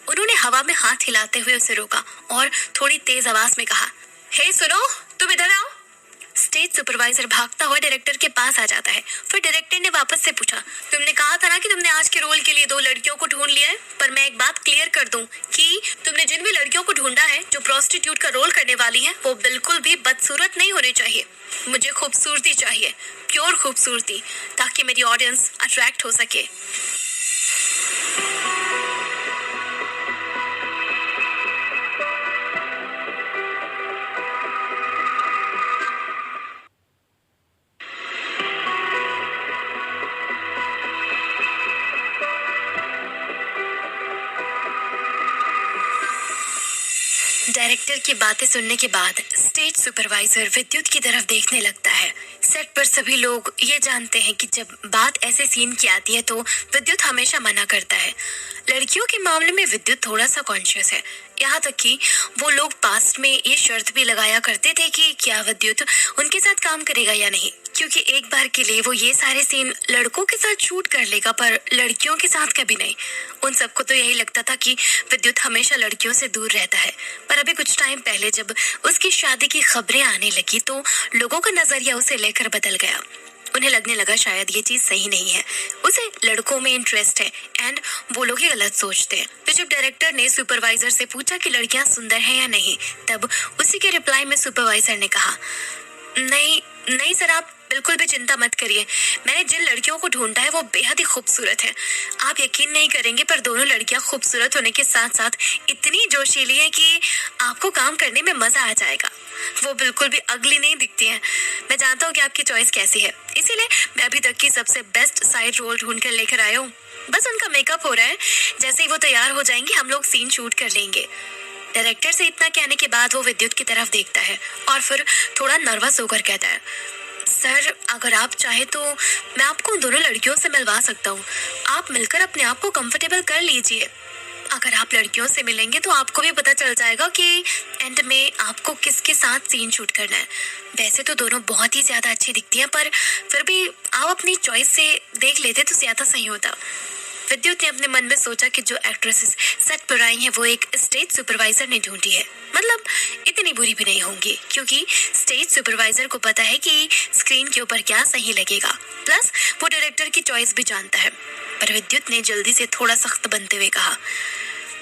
उन्होंने हवा में हाथ हिलाते हुए उसे रोका और थोड़ी तेज आवाज में कहा, हे सुनो, तुम इधर आओ। स्टेज सुपरवाइजर भागता हुआ डायरेक्टर के पास आ जाता है। फिर डायरेक्टर ने वापस से पूछा, तुमने कहा था ना कि तुमने आज के रोल के लिए 2 लड़कियों को ढूंढ लिया है, पर मैं एक बात क्लियर कर दूं कि तुमने जिन भी लड़कियों को ढूंढा है जो प्रोस्टिट्यूट का रोल करने वाली हैं, वो बिल्कुल भी बदसूरत नहीं होने चाहिए। मुझे खूबसूरती चाहिए, प्योर खूबसूरती, ताकि मेरी ऑडियंस अट्रैक्ट हो सके। डायरेक्टर की बातें सुनने के बाद स्टेज सुपरवाइजर विद्युत की तरफ देखने लगता है। सेट पर सभी लोग ये जानते हैं कि जब बात ऐसे सीन की आती है तो विद्युत हमेशा मना करता है। लड़कियों के मामले में विद्युत थोड़ा सा कॉन्शियस है, यहाँ तक कि वो लोग पास्ट में ये शर्त भी लगाया करते थे कि क्या विद्युत उनके साथ काम करेगा या नहीं, क्योंकि एक बार के लिए वो ये सारे सीन लड़कों के साथ शूट कर लेगा पर लड़कियों के साथ कभी नहीं। उन सबको तो यही लगता था कि विद्युत हमेशा लड़कियों से दूर रहता है, पर अभी कुछ टाइम पहले जब उसकी शादी की खबरें आने लगी तो लोगों का नजरिया उसे लेकर बदल गया। उन्हें लगने लगा शायद ये चीज सही नहीं है, उसे लड़कों में इंटरेस्ट है एंड वो लोग ही गलत सोचते हैं। तो जब डायरेक्टर ने सुपरवाइजर से पूछा कि लड़कियां सुंदर हैं या नहीं, तब उसी के रिप्लाई में सुपरवाइजर ने कहा, नहीं नहीं सर, आप बिल्कुल भी चिंता मत करिए, मैंने जिन लड़कियों को ढूंढा है वो बेहद ही खूबसूरत है। आप यकीन नहीं करेंगे पर दोनों लड़कियां खूबसूरत होने के साथ साथ इतनी जोशीली हैं कि आपको काम करने में मजा आ जाएगा। वो बिल्कुल भी अगली नहीं दिखती हैं। मैं जानता हूँ कि आपकी चॉइस कैसी है, इसीलिए मैं अभी तक की सबसे बेस्ट साइड रोल ढूंढ कर लेकर आया हूँ। बस उनका मेकअप हो रहा है, जैसे ही वो तैयार हो जाएंगे हम लोग सीन शूट कर लेंगे। डायरेक्टर से इतना कहने के बाद वो विद्युत की तरफ देखता है और फिर थोड़ा नर्वस होकर कहता है, सर अगर आप चाहे तो मैं आपको उन दोनों लड़कियों से मिलवा सकता हूँ, आप मिलकर अपने आप को कंफर्टेबल कर लीजिए। अगर आप लड़कियों से मिलेंगे तो आपको भी पता चल जाएगा कि एंड में आपको किसके साथ सीन शूट करना है। वैसे तो दोनों बहुत ही ज्यादा अच्छी दिखती हैं, पर फिर भी आप अपनी चॉइस से देख लेते तो ज्यादा सही होता। विद्युत ने अपने मन में सोचा कि जो एक्ट्रेसेस सेट पर आई हैं वो एक स्टेज सुपरवाइजर ने ढूंढी है। मतलब इतनी बुरी भी नहीं होंगी, क्योंकि स्टेज सुपरवाइजर को पता है कि स्क्रीन के ऊपर क्या सही लगेगा। प्लस वो डायरेक्टर की चॉइस भी जानता है। पर विद्युत ने जल्दी से थोड़ा सख्त बनते हुए कहा,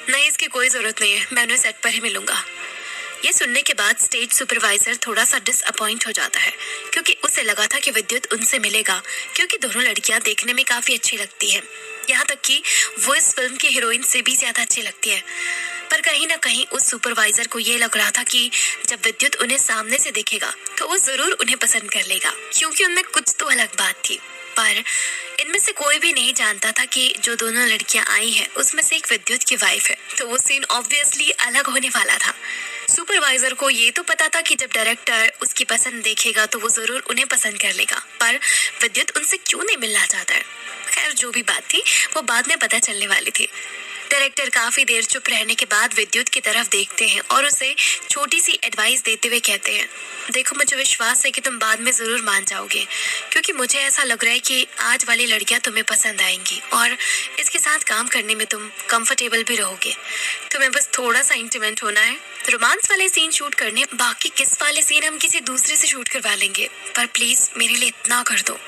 नहीं, इसकी कोई जरूरत नहीं है, मैं उन्हें सेट पर ही मिलूंगा। ये सुनने के बाद स्टेज सुपरवाइजर थोड़ा सा डिसअपॉइंट हो जाता है, क्योंकि उसे लगा था कि विद्युत उनसे मिलेगा, क्योंकि दोनों लड़कियां देखने में काफी अच्छी लगती हैं। यहाँ तक कि वो इस फिल्म की हीरोइन से भी ज्यादा अच्छी लगती है। पर कहीं ना कहीं उस सुपरवाइजर को ये लग रहा था कि जब विद्युत उन्हें सामने से देखेगा तो वो जरूर उन्हें पसंद कर लेगा, क्योंकि उनमें कुछ तो अलग बात थी। पर इनमें से कोई भी नहीं जानता था कि जो दोनों लड़कियां आई हैं उसमें से एक विद्युत की वाइफ है, तो वो सीन ऑब्वियसली अलग होने वाला था। सुपरवाइजर को ये तो पता था कि जब डायरेक्टर उसकी पसंद देखेगा तो वो जरूर उन्हें पसंद कर लेगा, पर विद्युत उनसे क्यों नहीं मिलना चाहता है। खैर, जो भी बात थी वो बाद में पता चलने वाली थी। डायरेक्टर काफी देर चुप रहने के बाद विद्युत की तरफ देखते हैं और उसे छोटी सी एडवाइस देते हुए कहते हैं, देखो, मुझे विश्वास है कि तुम बाद में जरूर मान जाओगे, क्योंकि मुझे ऐसा लग रहा है कि आज वाली लड़कियां तुम्हें पसंद आएंगी और इसके साथ काम करने में तुम कंफर्टेबल भी रहोगे। तुम्हें बस थोड़ा सा इंटीमेट होना है, रोमांस वाले सीन शूट करने, बाकी किस वाले सीन हम किसी दूसरे से शूट करवा लेंगे, पर प्लीज मेरे लिए इतना कर दो।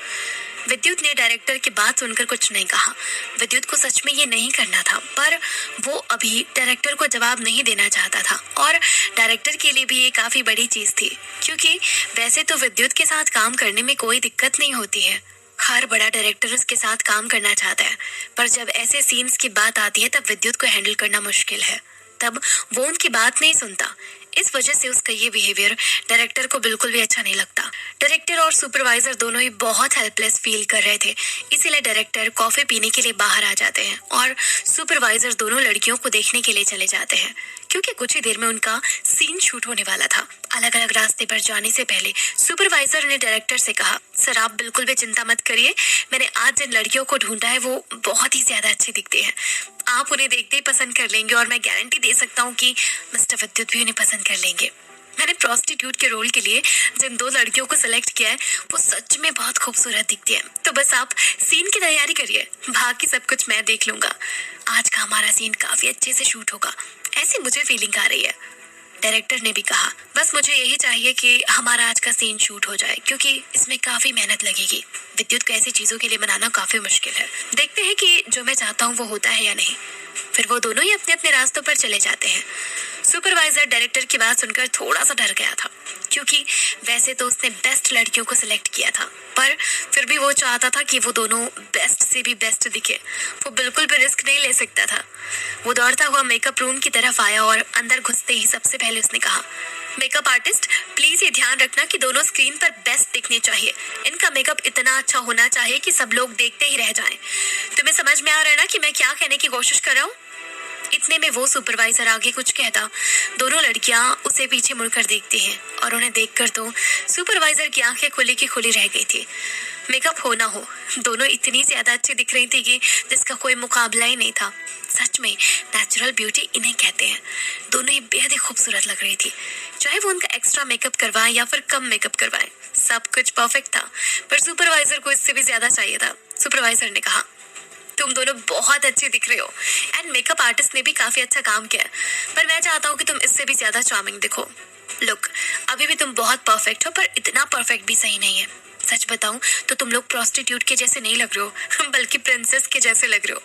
विद्युत ने डायरेक्टर की बात सुनकर कुछ नहीं कहा। विद्युत को सच में ये नहीं करना था, पर वो अभी डायरेक्टर को जवाब नहीं देना चाहता था, और डायरेक्टर के लिए भी ये काफी बड़ी चीज थी, क्योंकि वैसे तो विद्युत के साथ काम करने में कोई दिक्कत नहीं होती है। हर बड़ा डायरेक्टर उसके साथ काम करना चाहता है, पर जब ऐसे सीन्स की बात आती है तब विद्युत को हैंडल करना मुश्किल है। तब वो उनकी बात नहीं सुनता। इस वजह से उसका ये बिहेवियर डायरेक्टर को बिल्कुल भी अच्छा नहीं लगता। डायरेक्टर और सुपरवाइजर दोनों ही बहुत हेल्पलेस फील कर रहे थे, इसीलिए डायरेक्टर कॉफी पीने के लिए बाहर आ जाते हैं और सुपरवाइजर दोनों लड़कियों को देखने के लिए चले जाते हैं, क्योंकि कुछ ही देर में उनका सीन शूट होने वाला था। अलग अलग रास्ते पर जाने से पहले सुपरवाइजर ने डायरेक्टर से कहा, सर, आप बिल्कुल भी चिंता मत करिए, मैंने आज जिन लड़कियों को ढूंढा है वो बहुत ही ज्यादा अच्छी दिखती हैं। आप उन्हें देखते ही पसंद कर लेंगे, और मैं गारंटी दे सकता हूँ कि मिस्टर विद्युत भी उन्हें पसंद कर लेंगे। मैंने प्रोस्टिट्यूट के रोल के लिए जिन 2 लड़कियों को सिलेक्ट किया है वो सच में बहुत खूबसूरत दिखती है, तो बस आप सीन की तैयारी करिए, बाकी सब कुछ मैं देख लूंगा। आज का हमारा सीन काफी अच्छे से शूट होगा, ऐसी मुझे फीलिंग आ रही है। डायरेक्टर ने भी कहा, बस मुझे यही चाहिए कि हमारा आज का सीन शूट हो जाए, क्योंकि इसमें काफी मेहनत लगेगी। विद्युत को ऐसी चीजों के लिए मनाना काफी मुश्किल है। देखते हैं कि जो मैं चाहता हूँ वो होता है या नहीं। फिर वो दोनों ही अपने अपने रास्तों पर चले जाते हैं। सुपरवाइजर डायरेक्टर की बात सुनकर थोड़ा सा डर गया था, क्योंकि वैसे तो उसने बेस्ट लड़कियों को सिलेक्ट किया था, पर फिर भी वो चाहता था कि वो दोनों बेस्ट से भी बेस्ट दिखे। वो बिल्कुल भी रिस्क नहीं ले सकता था। वो दौड़ता हुआ मेकअप रूम की तरफ आया और अंदर घुसते ही सबसे पहले उसने कहा, मेकअप आर्टिस्ट, प्लीज ये ध्यान रखना कि दोनों स्क्रीन पर बेस्ट दिखने चाहिए। इनका मेकअप इतना अच्छा होना चाहिए कि सब लोग देखते ही रह जाएं। तुम्हें समझ में आ रहा है ना कि मैं क्या कहने की कोशिश कर रहा हूँ? इतने में वो सुपरवाइजर आगे कुछ कहता, दोनों लड़कियां उसे पीछे मुड़कर देखती हैं, और उन्हें देखकर तो सुपरवाइजर की आंखें खुली की खुली रह गई थी। मेकअप हो ना हो, दोनों इतनी ज्यादा अच्छी दिख रही थी कि जिसका कोई मुकाबला ही नहीं था। सच में नेचुरल ब्यूटी इन्हें कहते हैं। दोनों ही बेहद ही खूबसूरत लग रही थी, चाहे वो उनका एक्स्ट्रा मेकअप करवाएं या फिर कम मेकअप करवाएं, सब कुछ परफेक्ट था। पर सुपरवाइजर को इससे भी ज्यादा चाहिए था। सुपरवाइजर ने कहा, तुम दोनों बहुत अच्छी दिख रहे हो, एंड मेकअप आर्टिस्ट ने भी काफी अच्छा काम किया, पर मैं चाहता हूँ कि तुम इससे भी ज्यादा चार्मिंग दिखो। लुक, अभी भी तुम बहुत परफेक्ट हो, पर इतना परफेक्ट भी सही नहीं है। सच बताऊं तो तुम लोग प्रोस्टिट्यूट के जैसे नहीं लग रहे हो, बल्कि प्रिंसेस के जैसे लग रहे हो।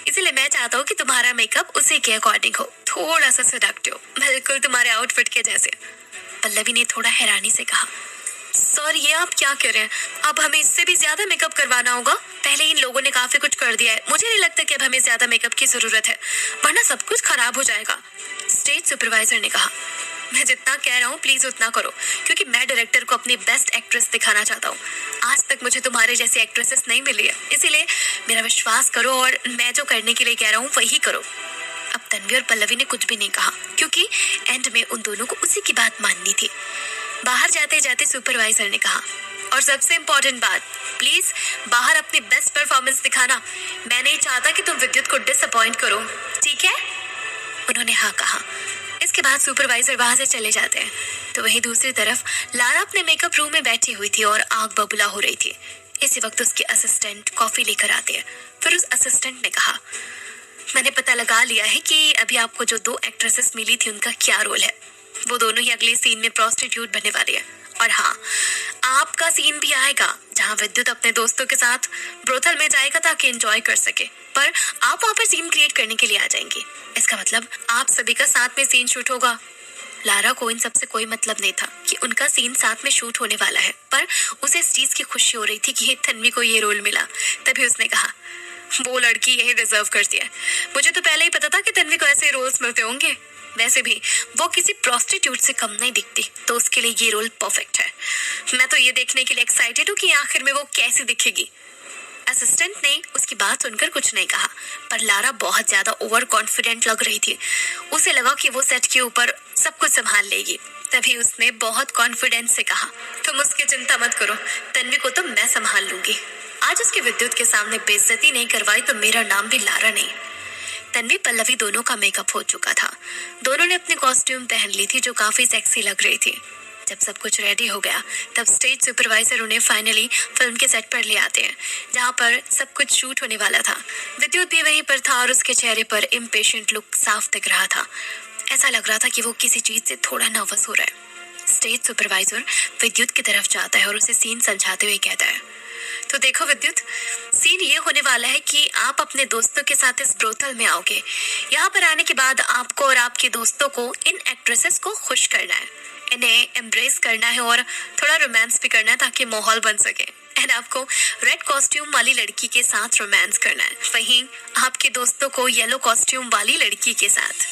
इसीलिए मैं चाहता हूँ कि तुम्हारा मेकअप उसी के अकॉर्डिंग हो, थोड़ा सा सेडक्टिव, बिल्कुल तुम्हारे आउटफिट के जैसे। पल्लवी ने थोड़ा हैरानी से कहा, सर, ये आप क्या कह रहे हैं? अब हमें इससे भी ज्यादा मेकअप करवाना होगा? पहले इन लोगों ने काफी कुछ कर दिया है, मुझे नहीं लगता कि अब हमें ज्यादा मेकअप की जरूरत है, वरना सब कुछ खराब हो जाएगा। स्टेज सुपरवाइजर ने कहा, मैं जितना कह रहा हूँ प्लीज उतना करो, क्योंकि मैं डायरेक्टर को अपनी बेस्ट एक्ट्रेस दिखाना चाहता हूँ। आज तक मुझे तुम्हारे जैसी एक्ट्रेसेस नहीं मिली है, इसीलिए मेरा विश्वास करो और मैं जो करने के लिए कह रहा हूँ वही करो। अब तन्वी और पल्लवी ने कुछ भी नहीं कहा, क्योंकि एंड में उन दोनों को उसी की बात माननी थी। बाहर जाते जाते सुपरवाइजर ने कहा, और सबसे इम्पोर्टेंट बात, प्लीज बाहर अपनी बेस्ट परफॉर्मेंस दिखाना। मैं नहीं चाहता कि तुम विद्युत को डिसअपॉइंट करो, ठीक ठीक है? उन्होंने हाँ कहा। इसके बाद सुपरवाइजर वहां से चले जाते हैं। तो वहीं दूसरी तरफ लारा अपने मेकअप रूम में बैठी हुई थी और आग बबूला हो रही थी। इसी वक्त उसके असिस्टेंट कॉफी लेकर आते हैं। फिर उस असिस्टेंट ने कहा, मैंने पता लगा लिया है कि अभी आपको जो 2 एक्ट्रेसेस मिली थी उनका क्या रोल है। वो दोनों ही अगले सीन में प्रोस्टिट्यूट बनने वाली है। और हाँ, आपका सीन भी आएगा जहाँ विद्युत अपने दोस्तों के साथ ब्रोथल में जाएगा ताकि एंजॉय कर सके, पर आप वहाँ पर सीन क्रिएट करने के लिए आ जाएंगी। इसका मतलब आप सभी का साथ में सीन शूट होगा। लारा को इन सबसे कोई मतलब नहीं था कि उनका सीन साथ में शूट होने वाला है, पर उसे इस चीज की खुशी हो रही थी कि तन्वी को ये रोल मिला। तभी उसने कहा, वो लड़की यही डिजर्व करती है। मुझे तो पहले ही पता था कि तन्वी को ऐसे रोल्स मिलते होंगे। वैसे भी वो किसी प्रोस्टिट्यूट से कम नहीं दिखती, तो उसके लिए ये रोल परफेक्ट है। मैं तो ये देखने के लिए एक्साइटेड हूँ कि आखिर में वो कैसी दिखेगी। असिस्टेंट ने उसकी बात सुनकर कुछ नहीं कहा, पर लारा बहुत ज्यादा ओवर कॉन्फिडेंट लग रही थी। उसे लगा कि वो सेट के ऊपर सब कुछ संभाल लेगी। तभी उसने बहुत कॉन्फिडेंस से कहा, तुम उसकी चिंता मत करो, तन्वी को तो मैं संभाल लूंगी। आज उसके विद्युत के सामने बेइज्जती नहीं करवाई तो मेरा नाम भी लारा नहीं। तन्वी पल्लवी दोनों का मेकअप हो चुका था। दोनों ने अपने कॉस्ट्यूम पहन ली थी जो काफी सेक्सी लग रही थी। जब सब कुछ रेडी हो गया तब स्टेज सुपरवाइजर उन्हें फाइनली फिल्म के सेट पर ले आते हैं जहाँ पर सब कुछ शूट होने वाला था। विद्युत भी वहीं पर था और उसके चेहरे पर इम्पेशेंट लुक साफ दिख रहा था। ऐसा लग रहा था कि वो किसी चीज से थोड़ा नर्वस हो रहा है। स्टेज सुपरवाइजर विद्युत की तरफ जाता है और उसे सीन समझाते हुए कहता है, तो देखो विद्युत, सीन ये होने वाला है कि आप अपने दोस्तों के साथ इस ब्रोथल में आओगे। यहाँ पर आने के बाद आपको और आपके दोस्तों को इन एक्ट्रेसेस को खुश करना है, इन्हें एम्ब्रेस करना है और थोड़ा रोमांस भी करना है ताकि माहौल बन सके। एंड आपको रेड कॉस्ट्यूम वाली लड़की के साथ रोमांस करना है, वहीं आपके दोस्तों को येलो कॉस्ट्यूम वाली लड़की के साथ।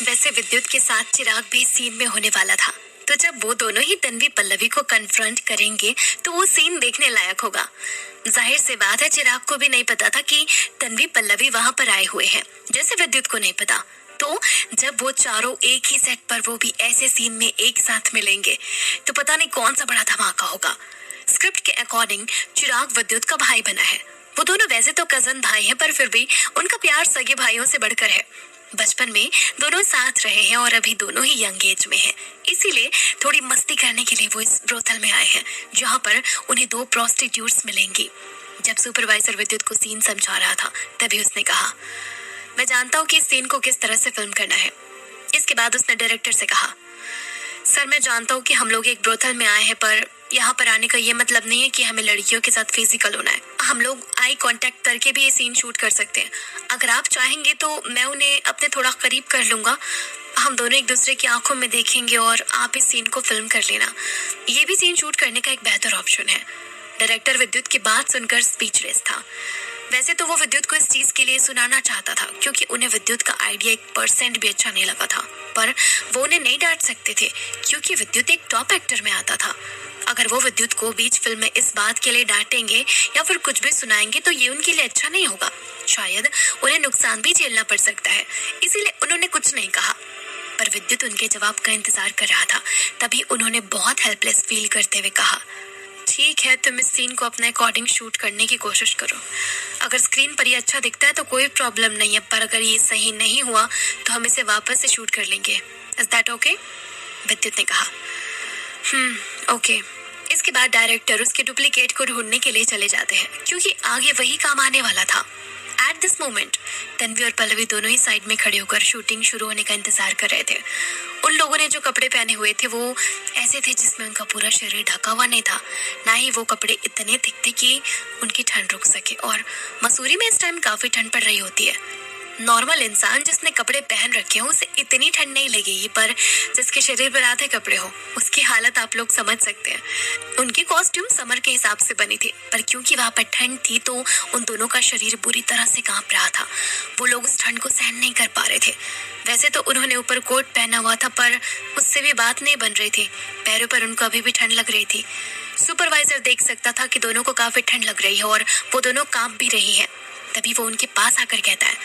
वैसे विद्युत के साथ चिराग भी सीन में होने वाला था, तो जब वो दोनों ही तन्वी पल्लवी को कन्फ्रंट करेंगे तो वो सीन देखने लायक होगा। जाहिर सी बात है, चिराग को भी नहीं पता था कि तन्वी पल्लवी वहां पर आए हुए हैं, जैसे विद्युत को नहीं पता। तो जब वो चारों एक ही सेट पर वो भी ऐसे सीन में एक साथ मिलेंगे तो पता नहीं कौन सा बड़ा धमाका होगा। स्क्रिप्ट के अकॉर्डिंग चिराग विद्युत का भाई बना है। वो दोनों वैसे तो कजन भाई हैं, पर फिर भी उनका प्यार सगे भाइयों से बढ़कर है। बचपन में दोनों साथ रहे हैं और अभी दोनों ही यंग एज में हैं। इसीलिए थोड़ी मस्ती करने के लिए वो इस ब्रोथल में आए हैं जहाँ पर उन्हें 2 प्रोस्टिट्यूट्स मिलेंगी। जब सुपरवाइजर विद्युत को सीन समझा रहा था तभी उसने कहा, मैं जानता हूँ कि इस सीन को किस तरह से फिल्म करना है। इसके बाद उसने डायरेक्टर से कहा, सर मैं जानता हूँ कि हम लोग एक ब्रोथल में आए हैं, पर यहाँ पर आने का ये मतलब नहीं है कि हमें लड़कियों के साथ फिजिकल होना है। हम लोग आई कांटेक्ट करके भी ये सीन शूट कर सकते हैं। अगर आप चाहेंगे तो मैं उन्हें अपने थोड़ा करीब कर लूंगा, हम दोनों एक दूसरे की आंखों में देखेंगे और आप इस सीन को फिल्म कर लेना। ये भी सीन शूट करने का एक बेहतर ऑप्शन है। डायरेक्टर विद्युत की बात सुनकर स्पीचलेस था। वैसे तो वो विद्युत को इस चीज के लिए सुनाना चाहता था क्योंकि उन्हें विद्युत का आइडिया 1% भी अच्छा नहीं लगा था, पर वो उन्हें नहीं डांट सकते थे क्योंकि विद्युत एक टॉप एक्टर में आता था। अगर वो विद्युत को बीच फिल्म में इस बात के लिए डांटेंगे या फिर कुछ भी सुनाएंगे तो ये उनके लिए अच्छा नहीं होगा। शायद उन्हें नुकसान भी झेलना पड़ सकता है, इसीलिए उन्होंने कुछ नहीं कहा। पर विद्युत उनके जवाब का इंतजार कर रहा था। तभी उन्होंने बहुत हेल्पलेस फील करते हुए कहा, ठीक है, तुम इस सीन को अपने अकॉर्डिंग शूट करने की कोशिश करो। अगर स्क्रीन पर ये अच्छा दिखता है तो कोई प्रॉब्लम नहीं है, पर अगर ये सही नहीं हुआ तो हम इसे वापस से शूट कर लेंगे। Is that okay? विद्युत ने कहा, ओके। इसके बाद डायरेक्टर उसके डुप्लीकेट को ढूंढने के लिए चले जाते हैं क्योंकि आगे वही काम आने वाला था। एट दिस मोमेंट तन्वी और पल्लवी दोनों ही साइड में खड़े होकर शूटिंग शुरू होने का इंतजार कर रहे थे। उन लोगों ने जो कपड़े पहने हुए थे वो ऐसे थे जिसमें उनका पूरा शरीर ढका हुआ नहीं था, ना ही वो कपड़े इतने थिक थे कि उनकी ठंड रुक सके। और मसूरी में इस टाइम काफी ठंड पड़ रही होती है। नॉर्मल इंसान जिसने कपड़े पहन रखे हो उसे इतनी ठंड नहीं लगेगी, पर जिसके शरीर पर आधे कपड़े हो उसकी हालत आप लोग समझ सकते हैं। उनके कॉस्ट्यूम समर के हिसाब से बनी थी, पर क्योंकि वहां पर ठंड थी तो उन दोनों का शरीर पूरी तरह से कांप रहा था। वो लोग उस ठंड को सहन नहीं कर पा रहे थे। वैसे तो उन्होंने ऊपर कोट पहना हुआ था, पर उससे भी बात नहीं बन रही थी। पैरों पर उनको अभी भी ठंड लग रही थी। सुपरवाइजर देख सकता था कि दोनों को काफी ठंड लग रही है और वो दोनों कांप भी रही है। तभी वो उनके पास आकर कहता है,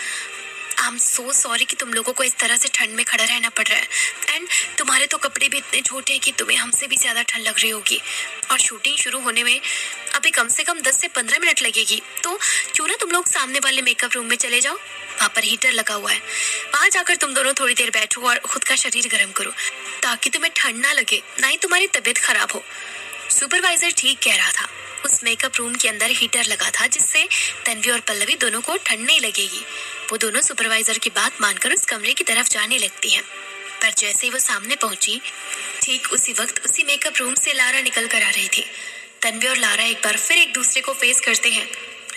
आई एम सो सॉरी कि तुम लोगों को इस तरह से ठंड में खड़ा रहना पड़ रहा है, एंड तुम्हारे तो कपड़े भी इतने छोटे हैं कि तुम्हें हमसे भी ज्यादा ठंड लग रही होगी, और शूटिंग शुरू होने में अभी कम से कम 10 से 15 मिनट लगेगी, तो क्यों ना तुम लोग सामने वाले मेकअप रूम में चले जाओ, वहाँ पर हीटर लगा हुआ है, वहां जाकर तुम दोनों थोड़ी देर बैठो और खुद का शरीर गर्म करो, ताकि तुम्हें ठंड ना लगे, ना ही तुम्हारी तबीयत खराब हो। सुपरवाइजर ठीक कह रहा था। उस मेकअप रूम के अंदर हीटर लगा था, जिससे तन्वी और पल्लवी दोनों को ठंड नहीं लगेगी। वो दोनों सुपरवाइजर की बात मानकर उस कमरे की तरफ जाने लगती हैं। पर जैसे ही वो सामने पहुंची, ठीक उसी वक्त उसी मेकअप रूम से लारा निकल कर आ रही थी। तन्वी और लारा एक बार फिर एक दूसरे को फेस करते हैं।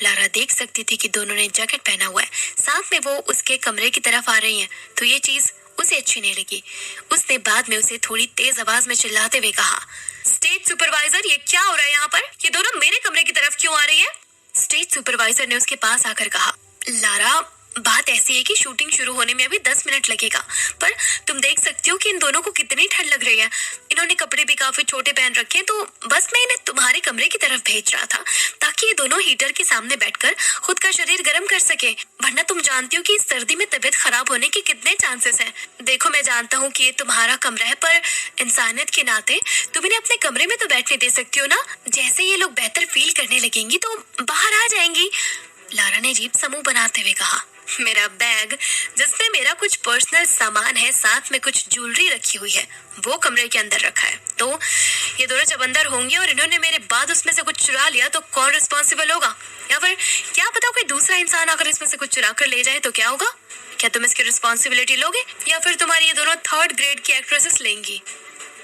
लारा देख सकती थी कि दोनों ने जैकेट पहना हुआ है, साथ में वो उसके कमरे की तरफ आ रही हैं, तो ये चीज उसे अच्छी नहीं लगी। उसने बाद में उसे थोड़ी तेज आवाज में चिल्लाते हुए कहा, स्टेज सुपरवाइजर, ये क्या हो रहा है यहाँ पर? ये दोनों मेरे कमरे की तरफ क्यों आ रही है? स्टेज सुपरवाइजर ने उसके पास आकर कहा, लारा, बात ऐसी है कि शूटिंग शुरू होने में अभी 10 मिनट लगेगा, पर तुम देख सकती हो कि इन दोनों को कितनी ठंड लग रही है। इन्होंने कपड़े भी काफी छोटे पहन रखे हैं, तो बस मैं इन्हें तुम्हारे कमरे की तरफ भेज रहा था, ताकि ये दोनों हीटर के सामने बैठकर खुद का शरीर गर्म कर सके, वरना तुम जानती हो कि इस सर्दी में तबीयत खराब होने के कितने चांसेस हैं। देखो, मैं जानता हूँ कि ये तुम्हारा कमरा है, पर इंसानियत के नाते तुम इन्हें अपने कमरे में तो बैठने दे सकती हो ना। जैसे ये लोग बेहतर फील करने लगेंगी तो बाहर आ जाएंगी। लारा ने अजीब समूह बनाते हुए कहा, मेरा बैग जिसमें मेरा कुछ पर्सनल सामान है, साथ में कुछ ज्वेलरी रखी हुई है, वो कमरे के अंदर रखा है। तो ये दोनों जब अंदर होंगे और इन्होंने मेरे बाद उसमें से कुछ चुरा लिया, तो कौन रिस्पॉन्सिबल होगा? या फिर क्या पता कोई दूसरा इंसान अगर इसमें से कुछ चुरा कर ले जाए तो क्या होगा? क्या तुम इसकी रिस्पॉन्सिबिलिटी लोगे, या फिर तुम्हारी ये दोनों 3rd ग्रेड की एक्ट्रेसेस लेंगी?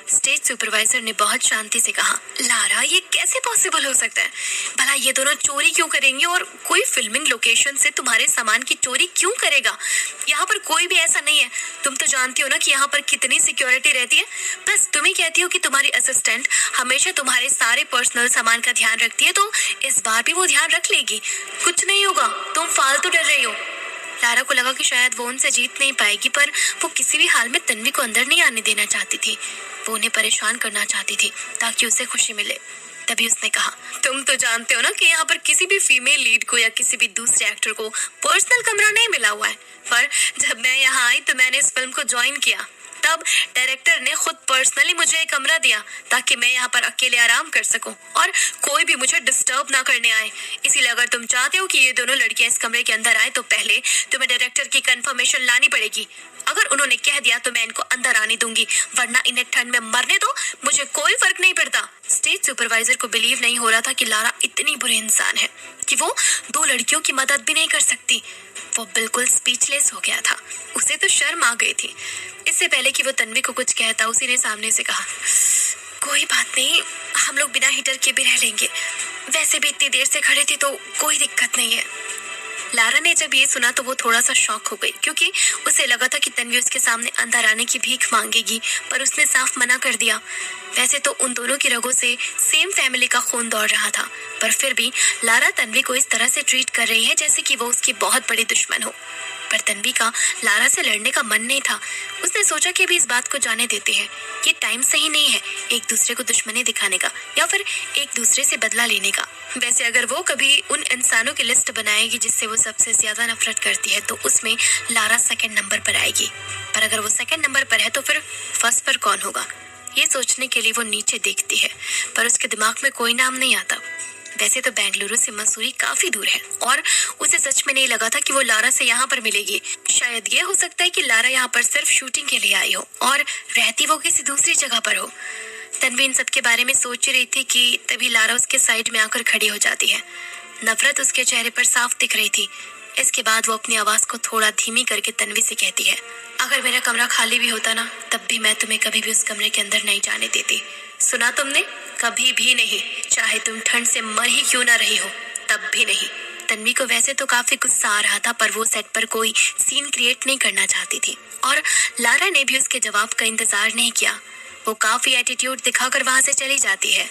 स्टेज सुपरवाइजर ने बहुत शांति से कहा, लारा, ये कैसे पॉसिबल हो सकता है? भला ये दोनों चोरी क्यों करेंगे, और कोई फिल्मिंग लोकेशन से तुम्हारे सामान की चोरी क्यों करेगा? यहाँ पर कोई भी ऐसा नहीं है। तुम तो जानती हो ना कि यहाँ पर कितनी सिक्योरिटी रहती है। प्लस तुम ही कहती हो कि तुम्हारी असिस्टेंट हमेशा तुम्हारे सारे पर्सनल सामान का ध्यान रखती है, तो इस बार भी वो ध्यान रख लेगी। कुछ नहीं होगा, तुम फालतू डर रही हो। लारा को लगा कि शायद वो उनसे जीत नहीं पाएगी, पर वो किसी भी हाल में तन्वी को अंदर नहीं आने देना चाहती थी। वो उन्हें परेशान करना चाहती थी ताकि उसे खुशी मिले। तभी उसने कहा, तुम तो जानते हो ना कि यहाँ पर किसी भी फीमेल लीड को या किसी भी दूसरे एक्टर को पर्सनल कमरा नहीं मिला हुआ है, पर जब मैं यहाँ आई तो मैंने इस फिल्म को ज्वाइन किया, तब डायरेक्टर ने खुद पर्सनली मुझे एक कमरा दिया ताकि मैं यहाँ पर अकेले आराम कर सकूं और कोई भी मुझे डिस्टर्ब ना करने आए। इसीलिए अगर तुम चाहते हो कि ये दोनों लड़कियां इस कमरे के अंदर आए, तो पहले तुम्हें डायरेक्टर की कंफर्मेशन लानी पड़ेगी। अगर उन्होंने कह दिया तो मैं इनको अंदर आने दूंगी, वरना इन्हें ठंड में मरने दो, मुझे कोई फर्क नहीं पड़ता। स्टेज सुपरवाइजर को बिलीव नहीं हो रहा था कि लारा इतनी बुरी इंसान है कि वो 2 लड़कियों की मदद भी नहीं कर सकती। वो बिल्कुल स्पीचलेस हो गया था। उसे तो शर्म आ गई थी। इससे पहले कि वो तन्वी को कुछ कहता, उसी ने सामने से कहा, कोई बात नहीं, हम लोग बिना हीटर के भी रह लेंगे। वैसे भी इतनी देर से खड़े थे तो कोई दिक्कत नहीं है। लारा ने जब ये सुना तो वो थोड़ा सा शॉक हो गई, क्योंकि उसे लगा था कि तन्वी उसके सामने अंदर आने की भीख मांगेगी, पर उसने साफ मना कर दिया। वैसे तो उन दोनों की रगों से सेम फैमिली का खून दौड़ रहा था, पर फिर भी लारा तन्वी को इस तरह से ट्रीट कर रही है जैसे कि वो उसकी बहुत बड़ी दुश्मन हो। पर तन्वी का लारा से लड़ने का मन नहीं था। उसने सोचा कि अभी इस बात को जाने देते हैं। ये टाइम सही नहीं है एक दूसरे को दुश्मनी दिखाने का या फिर एक दूसरे से बदला लेने का। वैसे अगर वो कभी उन इंसानों की लिस्ट बनाएगी जिससे वो सबसे ज्यादा नफरत करती है, तो उसमें लारा 2nd नंबर पर आएगी। पर अगर वो 2nd नंबर पर है तो फिर फर्स्ट पर कौन होगा? ये सोचने के लिए वो नीचे देखती है, पर उसके दिमाग में कोई नाम नहीं आता। वैसे तो बेंगलुरु से मसूरी काफी दूर है और उसे सच में नहीं लगा था कि वो लारा से यहाँ पर मिलेगी। शायद ये हो सकता है कि लारा यहाँ पर सिर्फ शूटिंग के लिए आई हो और रहती वो किसी दूसरी जगह पर हो। तन्वी इन सब के बारे में सोच रही थी कि तभी लारा उसके साइड में आकर खड़ी हो जाती है। नफरत उसके चेहरे पर साफ दिख रही थी। इसके बाद वो अपनी आवाज को थोड़ा धीमी करके तन्वी से कहती है, अगर मेरा कमरा खाली भी होता ना, तब भी मैं तुम्हें कभी भी उस कमरे के अंदर नहीं जाने देती। सुना तुमने? कभी भी नहीं, चाहे तुम ठंड से मर ही क्यों ना रही हो, तब भी नहीं। तन्वी को वैसे तो काफी गुस्सा आ रहा था, पर वो सेट पर कोई सीन क्रिएट नहीं करना चाहती थी और लारा ने भी उसके जवाब का इंतजार नहीं किया। वो काफी एटीट्यूड दिखाकर वहां से चली जाती है।